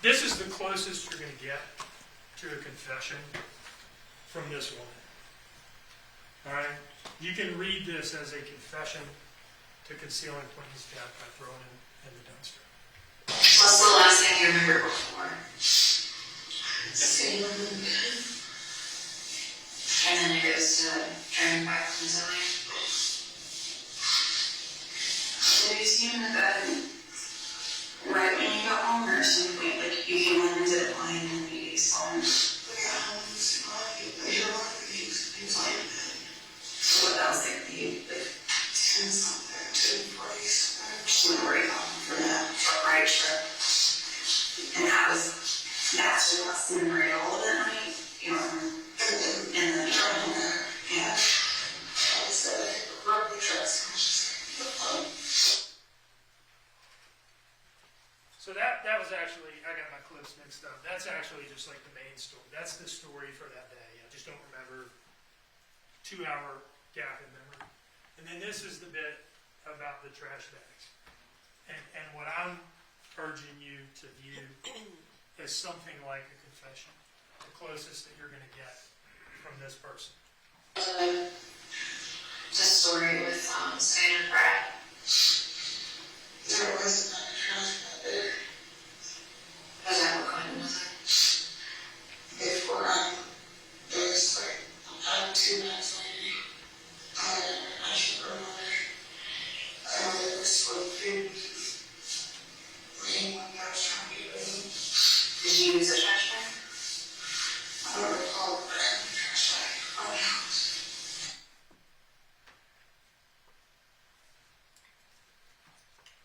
This is the closest you're going to get to a confession from this woman. All right? You can read this as a confession to concealing Quinton's death by throwing him in the dumpster. What's the last thing you remember before? Seeing long or something, like you came on and did it blind and we saw him? He was like, so what that was like, the 10 something, 240s. She went right home for that right trip. And that's what was in right all of that night, you know, and then yeah. I said, rubber trust. So that was actually, I got my clips mixed up. That's actually just like the main story. That's the story for that day. I just don't remember 2-hour gap in memory. And then this is the bit about the trash bags. And what I'm urging you to view is something like a confession, the closest that you're going to get from this person. Just story with Stan and Brad. There was another trash bag there. Was that what kind was it? Before there was like 2 nights later, I should remember. There was food. Anyone that was trying to get rid of. Did you use a trash bag? I don't recall the brand of trash bag on the house.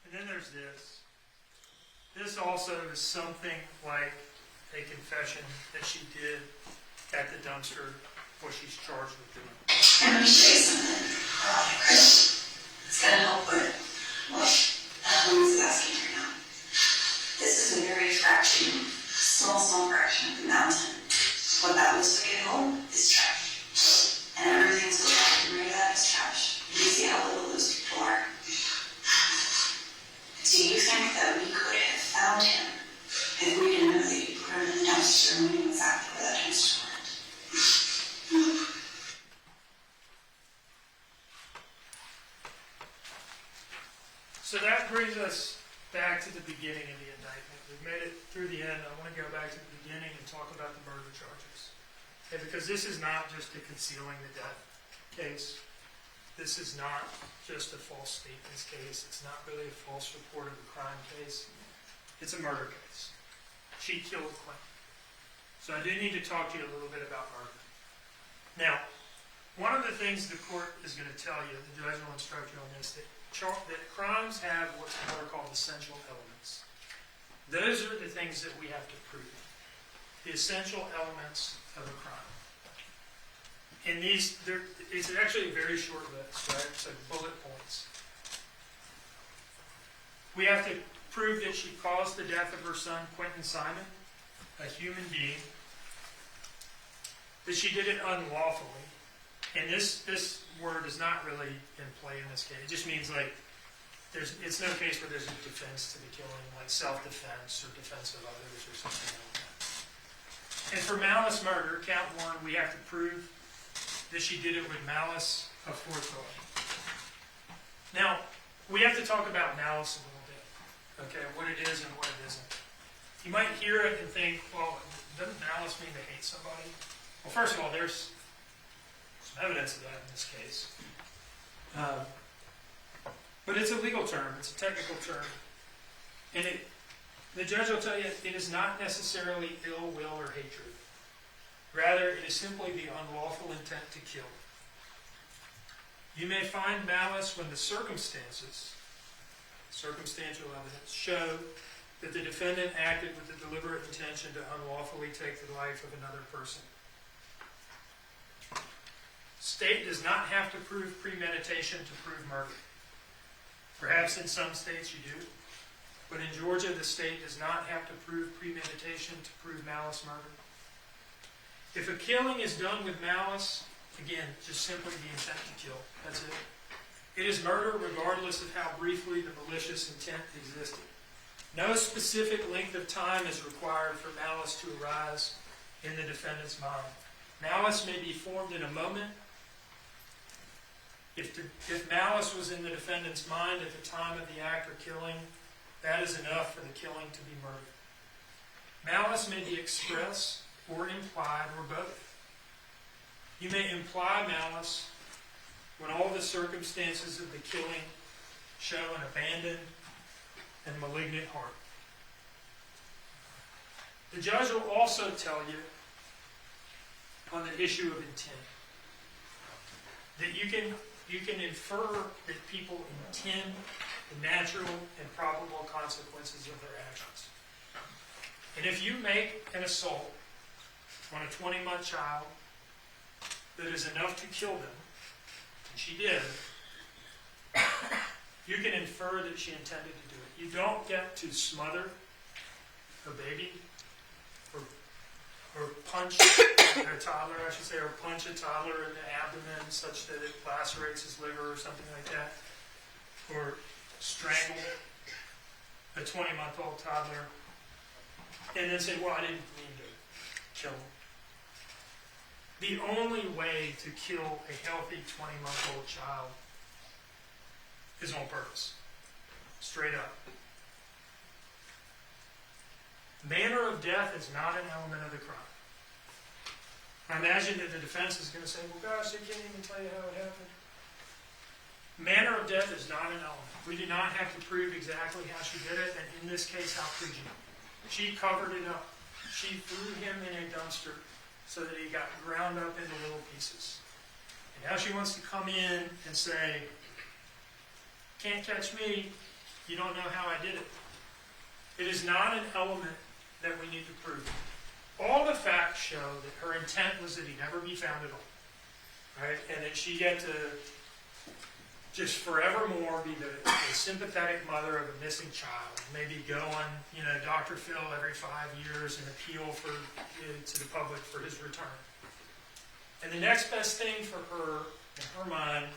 And then there's this. This also is something like a confession that she did at the dumpster, what she's charged with doing. Let me say something. It's gonna help with what Holmes is asking right now. This is a very small fraction of the mountain. What that was to get home is trash. And everything to the left and right of that is trash. You see how little those people are. Do you think that we could have found him if we didn't know that you put him in the dumpster and we knew exactly where that dumpster went? So that brings us back to the beginning of the indictment. We've made it through the end. I want to go back to the beginning and talk about the murder charges. Okay, because this is not just a concealing the death case. This is not just a false statements case. It's not really a false report of a crime case. It's a murder case. She killed Quinton. So I do need to talk to you a little bit about murder. Now, one of the things the court is going to tell you, the judge will instruct you on this, that crimes have what's called essential elements. Those are the things that we have to prove. The essential elements of a crime. And these, it's actually a very short list, right? So bullet points. We have to prove that she caused the death of her son, Quinton Simon, a human being. That she did it unlawfully. And this word is not really in play in this case. It just means like, it's no case where there's a defense to the killing, like self-defense or defense of others or something like that. And for malice murder, count 1, we have to prove that she did it with malice aforethought. Now, we have to talk about malice a little bit, okay, what it is and what it isn't. You might hear it and think, well, doesn't malice mean to hate somebody? Well, first of all, there's some evidence of that in this case. But it's a legal term, it's a technical term. And the judge will tell you it is not necessarily ill will or hatred. Rather, it is simply the unlawful intent to kill. You may find malice when the circumstances, circumstantial evidence, show that the defendant acted with the deliberate intention to unlawfully take the life of another person. State does not have to prove premeditation to prove murder. Perhaps in some states you do, but in Georgia the state does not have to prove premeditation to prove malice murder. If a killing is done with malice, again, just simply the intent to kill, that's it. It is murder regardless of how briefly the malicious intent existed. No specific length of time is required for malice to arise in the defendant's mind. Malice may be formed in a moment. If malice was in the defendant's mind at the time of the act or killing, that is enough for the killing to be murder. Malice may be expressed or implied or both. You may imply malice when all the circumstances of the killing show an abandoned and malignant heart. The judge will also tell you on the issue of intent that you can infer that people intend the natural and probable consequences of their actions. And if you make an assault on a 20-month child that is enough to kill them, and she did, you can infer that she intended to do it. You don't get to smother a baby or punch a toddler, I should say, or punch a toddler in the abdomen such that it lacerates his liver or something like that, or strangle a 20-month-old toddler, and then say, well, I didn't mean to kill him. The only way to kill a healthy 20-month-old child is on purpose. Straight up. Manner of death is not an element of the crime. I imagine that the defense is going to say, well, gosh, they can't even tell you how it happened. Manner of death is not an element. We do not have to prove exactly how she did it, and in this case, how could you? She covered it up. She threw him in a dumpster so that he got ground up into little pieces. And now she wants to come in and say, can't catch me, you don't know how I did it. It is not an element that we need to prove. All the facts show that her intent was that he never be found at all. Right? And that she get to just forevermore be the sympathetic mother of a missing child. Maybe go on, Dr. Phil every 5 years and appeal to the public for his return. And the next best thing for her, in her mind,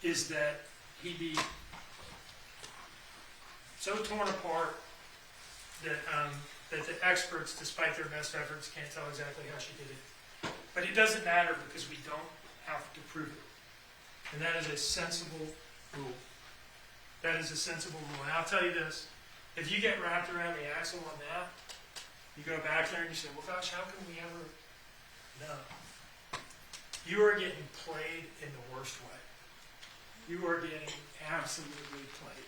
is that he be so torn apart that the experts, despite their best efforts, can't tell exactly how she did it. But it doesn't matter because we don't have to prove it. And that is a sensible rule. That is a sensible rule. And I'll tell you this, if you get wrapped around the axle on that, you go back there and you say, well, gosh, how can we ever know? You are getting played in the worst way. You are getting absolutely played.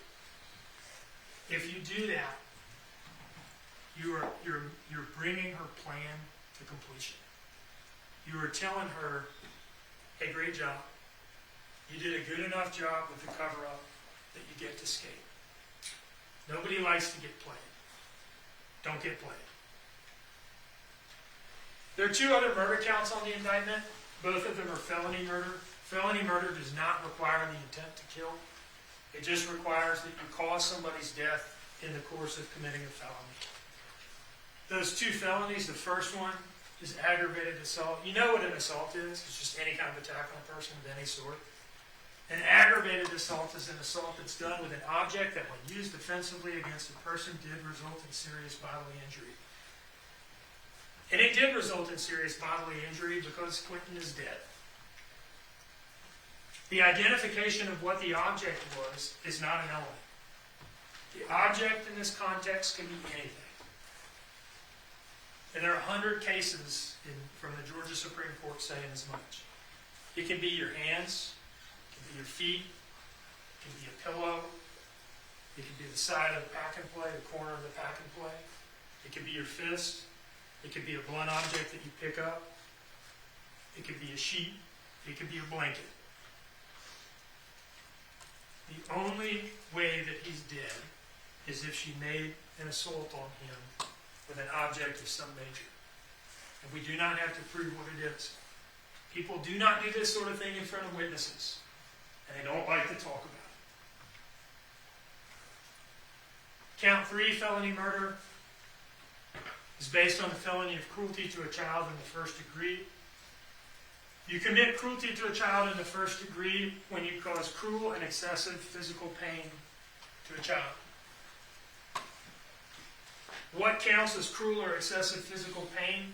If you do that, you're bringing her plan to completion. You are telling her, hey, great job. You did a good enough job with the cover-up that you get to skate. Nobody likes to get played. Don't get played. There are 2 other murder counts on the indictment. Both of them are felony murder. Felony murder does not require the intent to kill. It just requires that you cause somebody's death in the course of committing a felony. Those 2 felonies, the first one is aggravated assault. You know what an assault is. It's just any kind of attack on a person of any sort. An aggravated assault is an assault that's done with an object that, when used offensively against a person, did result in serious bodily injury. And it did result in serious bodily injury because Quinton is dead. The identification of what the object was is not an element. The object in this context can be anything. And there are 100 cases from the Georgia Supreme Court saying as much. It can be your hands, it can be your feet, it can be a pillow, it can be the side of the pack and play, the corner of the pack and play. It can be your fist, it could be a blunt object that you pick up, it could be a sheet, it could be a blanket. The only way that he's dead is if she made an assault on him with an object of some nature. And we do not have to prove what it is. People do not do this sort of thing in front of witnesses, and they don't like to talk about it. Count 3, felony murder, is based on the felony of cruelty to a child in the first degree. You commit cruelty to a child in the first degree when you cause cruel and excessive physical pain to a child. What counts as cruel or excessive physical pain?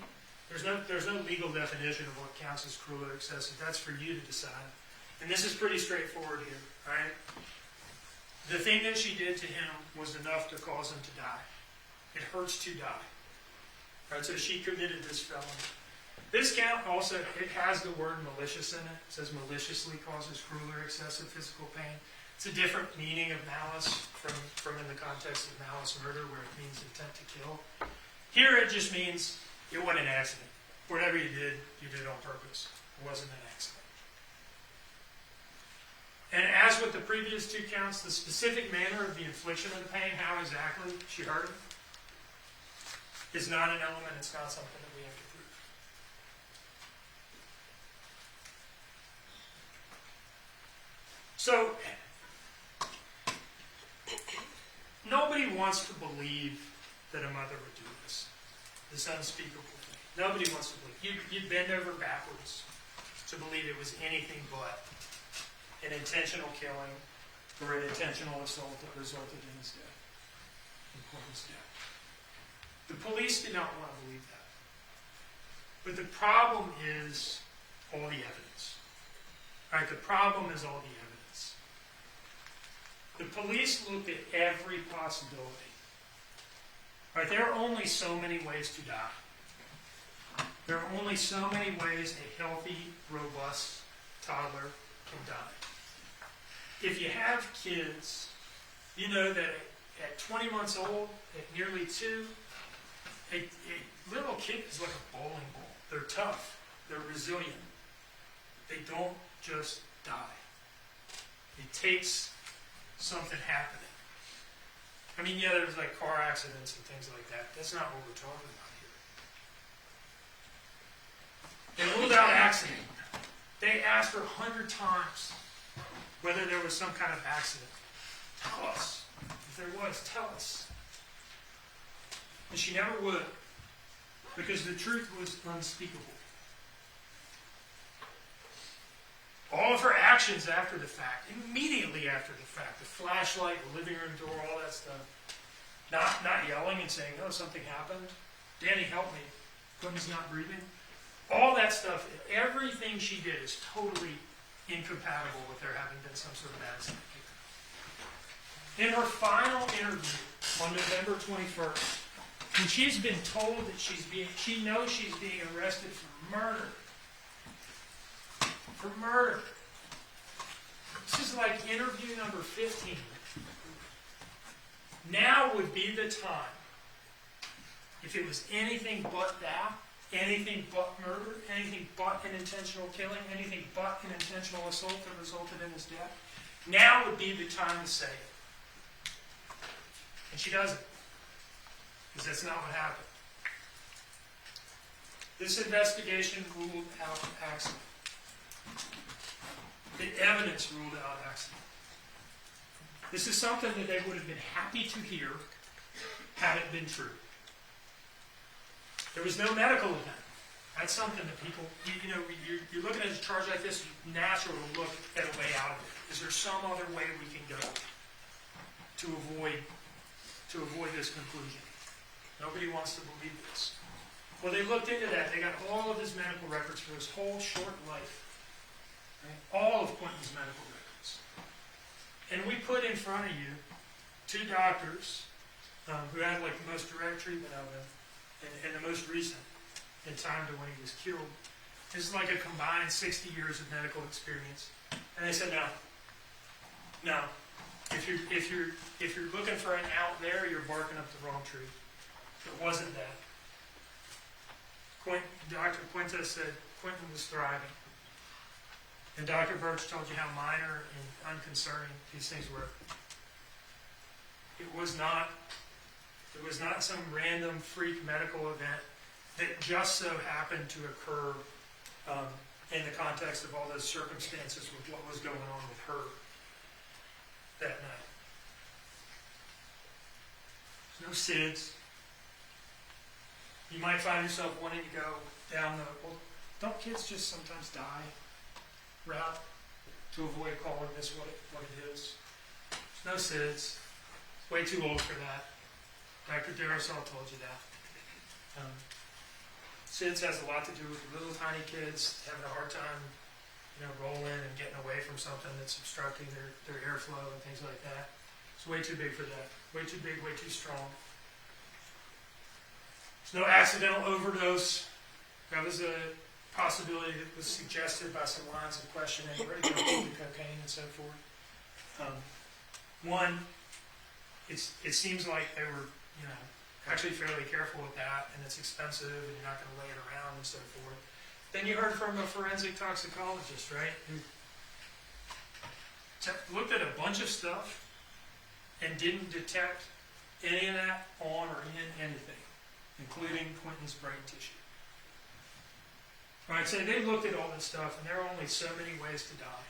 There's no legal definition of what counts as cruel or excessive. That's for you to decide. And this is pretty straightforward here, right? The thing that she did to him was enough to cause him to die. It hurts to die. Right? So she committed this felony. This count also, it has the word malicious in it. It says maliciously causes cruel or excessive physical pain. It's a different meaning of malice from in the context of malice murder, where it means intent to kill. Here it just means it wasn't an accident. Whatever you did on purpose. It wasn't an accident. And as with the previous two counts, the specific manner of the infliction of the pain, how exactly she hurt him, is not an element. It's not something that we have to prove. So, nobody wants to believe that a mother would do this unspeakable thing. Nobody wants to believe. You'd bend over backwards to believe it was anything but an intentional killing or an intentional assault that resulted in his death, in Quinton's death. The police did not want to believe that. But the problem is all the evidence. Right? The problem is all the evidence. The police looked at every possibility. Right? There are only so many ways to die. There are only so many ways a healthy, robust toddler can die. If you have kids, you know that at 20 months old, at nearly 2, a little kid is like a bowling ball. They're tough. They're resilient. They don't just die. It takes something happening. I mean, yeah, there's like car accidents and things like that. That's not what we're talking about here. They ruled out accident. They asked her 100 times whether there was some kind of accident. Tell us. If there was, tell us. And she never would, because the truth was unspeakable. All of her actions after the fact, immediately after the fact, the flashlight, the living room door, all that stuff, not yelling and saying, "Oh, something happened. Danny, help me. Quinton's not breathing." All that stuff, everything she did is totally incompatible with there having been some sort of accident. In her final interview on November 21st, when she's been told that she knows she's being arrested for murder. For murder. This is like interview number 15. Now would be the time, if it was anything but that, anything but murder, anything but an intentional killing, anything but an intentional assault that resulted in his death, now would be the time to say it. And she doesn't. Because that's not what happened. This investigation ruled out accident. The evidence ruled out accident. This is something that they would have been happy to hear had it been true. There was no medical event. That's something that people, you're looking at a charge like this, it's natural to look at a way out of it. Is there some other way we can go to avoid this conclusion? Nobody wants to believe this. Well, they looked into that. They got all of his medical records for his whole short life. Right? All of Quinton's medical records. And we put in front of you 2 doctors who had like the most direct treatment of him and the most recent in time to when he was killed. This is like a combined 60 years of medical experience. And they said, no. If you're looking for an out there, you're barking up the wrong tree. It wasn't that. Dr. Quinton said Quinton was thriving. And Dr. Birch told you how minor and unconcerning these things were. It was not some random freak medical event that just so happened to occur in the context of all those circumstances with what was going on with her that night. There's no SIDS. You might find yourself wanting to go down well, don't kids just sometimes die route to avoid calling this what it is? There's no SIDS. It's way too old for that. Dr. Darasol told you that. SIDS has a lot to do with little tiny kids having a hard time, rolling and getting away from something that's obstructing their airflow and things like that. It's way too big for that. Way too big, way too strong. There's no accidental overdose. That was a possibility that was suggested by some lines of questioning. Where did you get the cocaine and so forth? One, it seems like they were, actually fairly careful with that, and it's expensive, and you're not going to lay it around and so forth. Then you heard from a forensic toxicologist, right, who looked at a bunch of stuff and didn't detect any of that on or in anything, including Quinton's brain tissue. Right, so they looked at all this stuff, and there are only so many ways to die.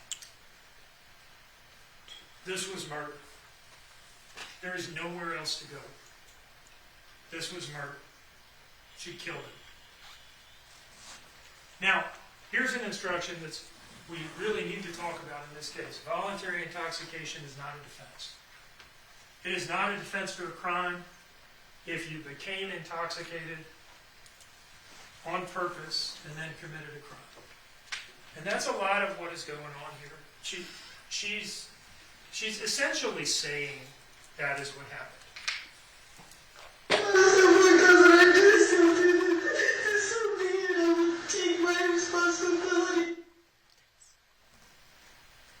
This was murder. There is nowhere else to go. This was murder. She killed him. Now, here's an instruction that we really need to talk about in this case. Voluntary intoxication is not a defense. It is not a defense to a crime if you became intoxicated on purpose and then committed a crime. And that's a lot of what is going on here. She's essentially saying that is what happened.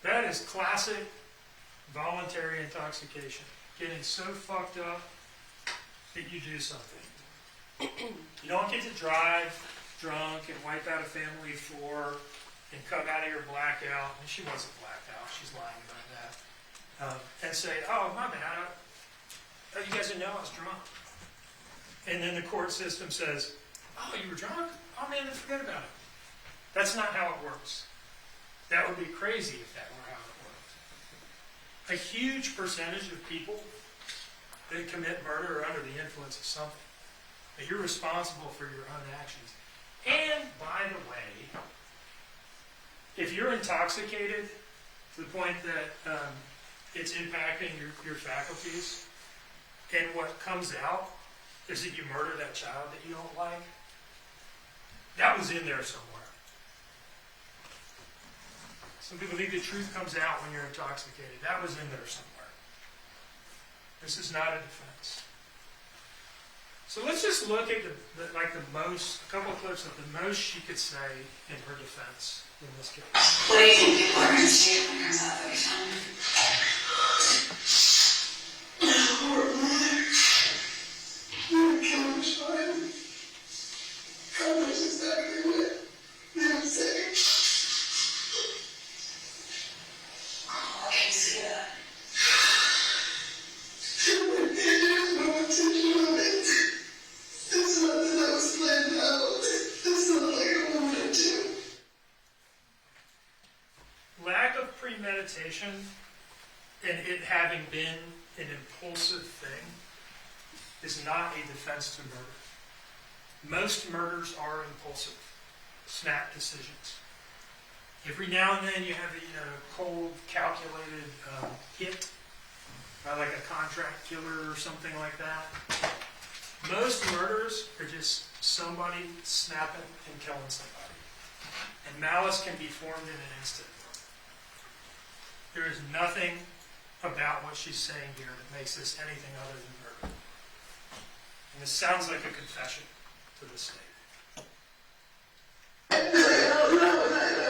That is classic voluntary intoxication. Getting so fucked up that you do something. You don't get to drive drunk and wipe out a family of 4 and come out of your blackout. And she wasn't blacked out. She's lying about that. And say, oh, my bad. You guys didn't know I was drunk. And then the court system says, oh, you were drunk? Oh, man, then forget about it. That's not how it works. That would be crazy if that were how it worked. A huge percentage of people that commit murder are under the influence of something. But you're responsible for your own actions. And, by the way, if you're intoxicated to the point that it's impacting your faculties, and what comes out is that you murder that child that you don't like, that was in there somewhere. Some people think the truth comes out when you're intoxicated. That was in there somewhere. This is not a defense. So let's just look at a couple of clips of the most she could say in her defense in this case. What do you think people are going to say when it comes out every time? Horrible mother. You would kill my child. God knows exactly what they would say. Oh, I can see that. There's no intention of it. It's not that I was planned out. It's not like I wanted to. Lack of premeditation and it having been an impulsive thing is not a defense to murder. Most murders are impulsive, snap decisions. Every now and then you have a cold, calculated hit by like a contract killer or something like that. Most murders are just somebody snapping and killing somebody. And malice can be formed in an instant. There is nothing about what she's saying here that makes this anything other than murder. And this sounds like a confession to the state. I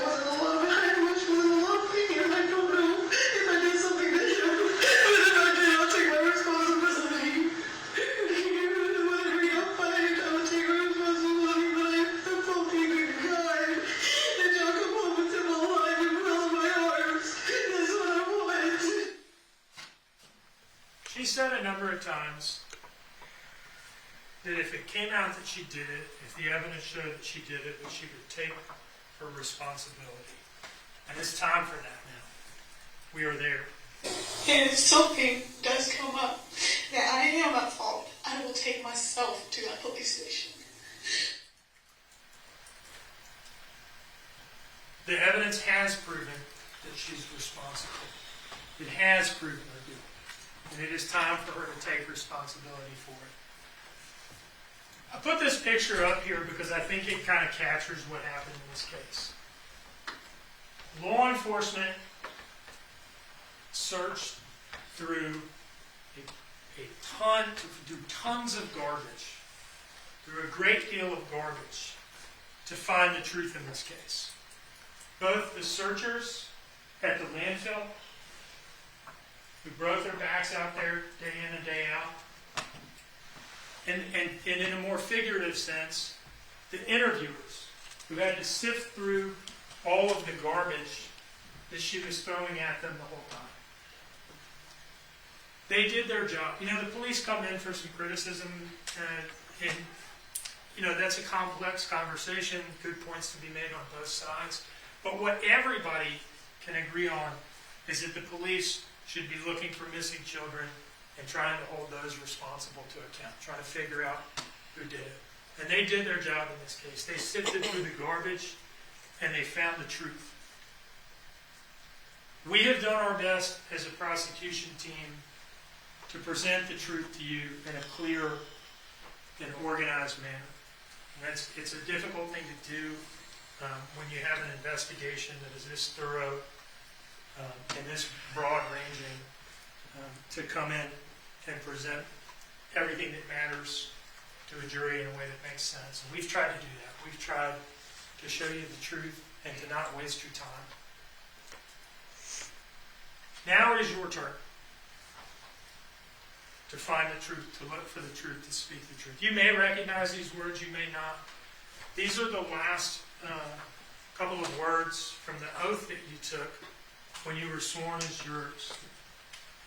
wasn't alone. I wish I was alone thinking, I don't know if I did something to him. But if I did, I'll take my responsibility. Whatever you'll find, I'll take my responsibility. But I'm faulty good guy. And y'all come home with him alive and well in my arms. That's what I want. She said a number of times that if it came out that she did it, if the evidence showed that she did it, that she would take her responsibility. And it's time for that now. We are there. And if something does come up that I am at fault, I will take myself to that police station. The evidence has proven that she's responsible. It has proven her guilt. And it is time for her to take responsibility for it. I put this picture up here because I think it kind of captures what happened in this case. Law enforcement searched through tons of garbage, through a great deal of garbage, to find the truth in this case. Both the searchers at the landfill, who broke their backs out there day in and day out, And in a more figurative sense, the interviewers who had to sift through all of the garbage that she was throwing at them the whole time. They did their job. You know, the police come in for some criticism, and you know, that's a complex conversation, good points to be made on both sides. But what everybody can agree on is that the police should be looking for missing children and trying to hold those responsible to account, trying to figure out who did it. And they did their job in this case. They sifted through the garbage and they found the truth. We have done our best as a prosecution team to present the truth to you in a clear and organized manner. And it's a difficult thing to do when you have an investigation that is this thorough and this broad-ranging, to come in and present everything that matters to a jury in a way that makes sense. And we've tried to do that. We've tried to show you the truth and to not waste your time. Now it is your turn to find the truth, to look for the truth, to speak the truth. You may recognize these words, you may not. These are the last couple of words from the oath that you took when you were sworn as jurors.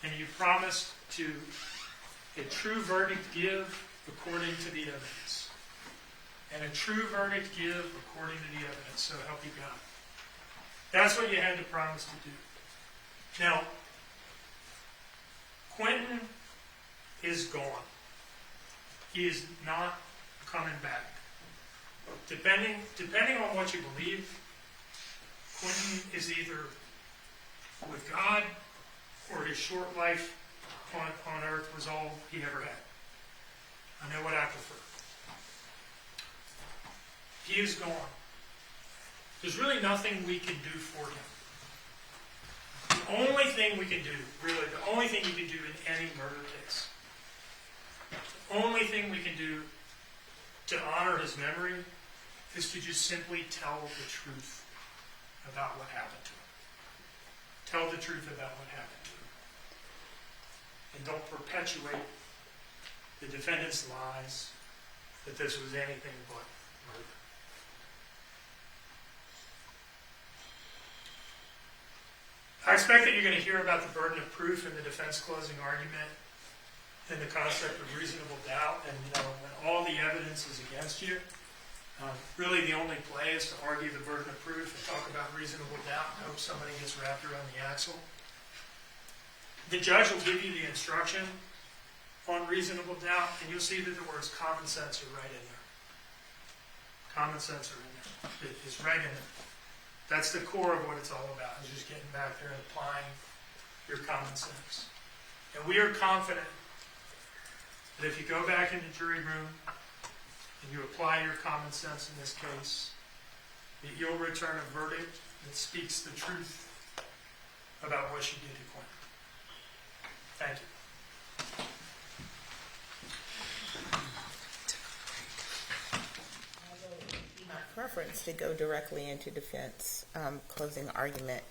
And you promised to a true verdict give according to the evidence. And a true verdict give according to the evidence. So help you God. That's what you had to promise to do. Now, Quinton is gone. He is not coming back. Depending on what you believe, Quinton is either with God or his short life on earth was all he ever had. I know what I prefer. He is gone. There's really nothing we can do for him. The only thing we can do, really, the only thing you can do in any murder case, the only thing we can do to honor his memory is to just simply tell the truth about what happened to him. Tell the truth about what happened to him. And don't perpetuate the defendant's lies that this was anything but murder. I expect that you're going to hear about the burden of proof in the defense closing argument and the concept of reasonable doubt. And when all the evidence is against you, really the only play is to argue the burden of proof and talk about reasonable doubt and hope somebody gets wrapped around the axle. The judge will give you the instruction on reasonable doubt, and you'll see that the words common sense are right in there. Common sense are in there. It is right in there. That's the core of what it's all about, is just getting back there and applying your common sense. And we are confident that if you go back in the jury room and you apply your common sense in this case, that you'll return a verdict that speaks the truth about what you did to Quinton. Thank you. My preference to go directly into defense closing argument.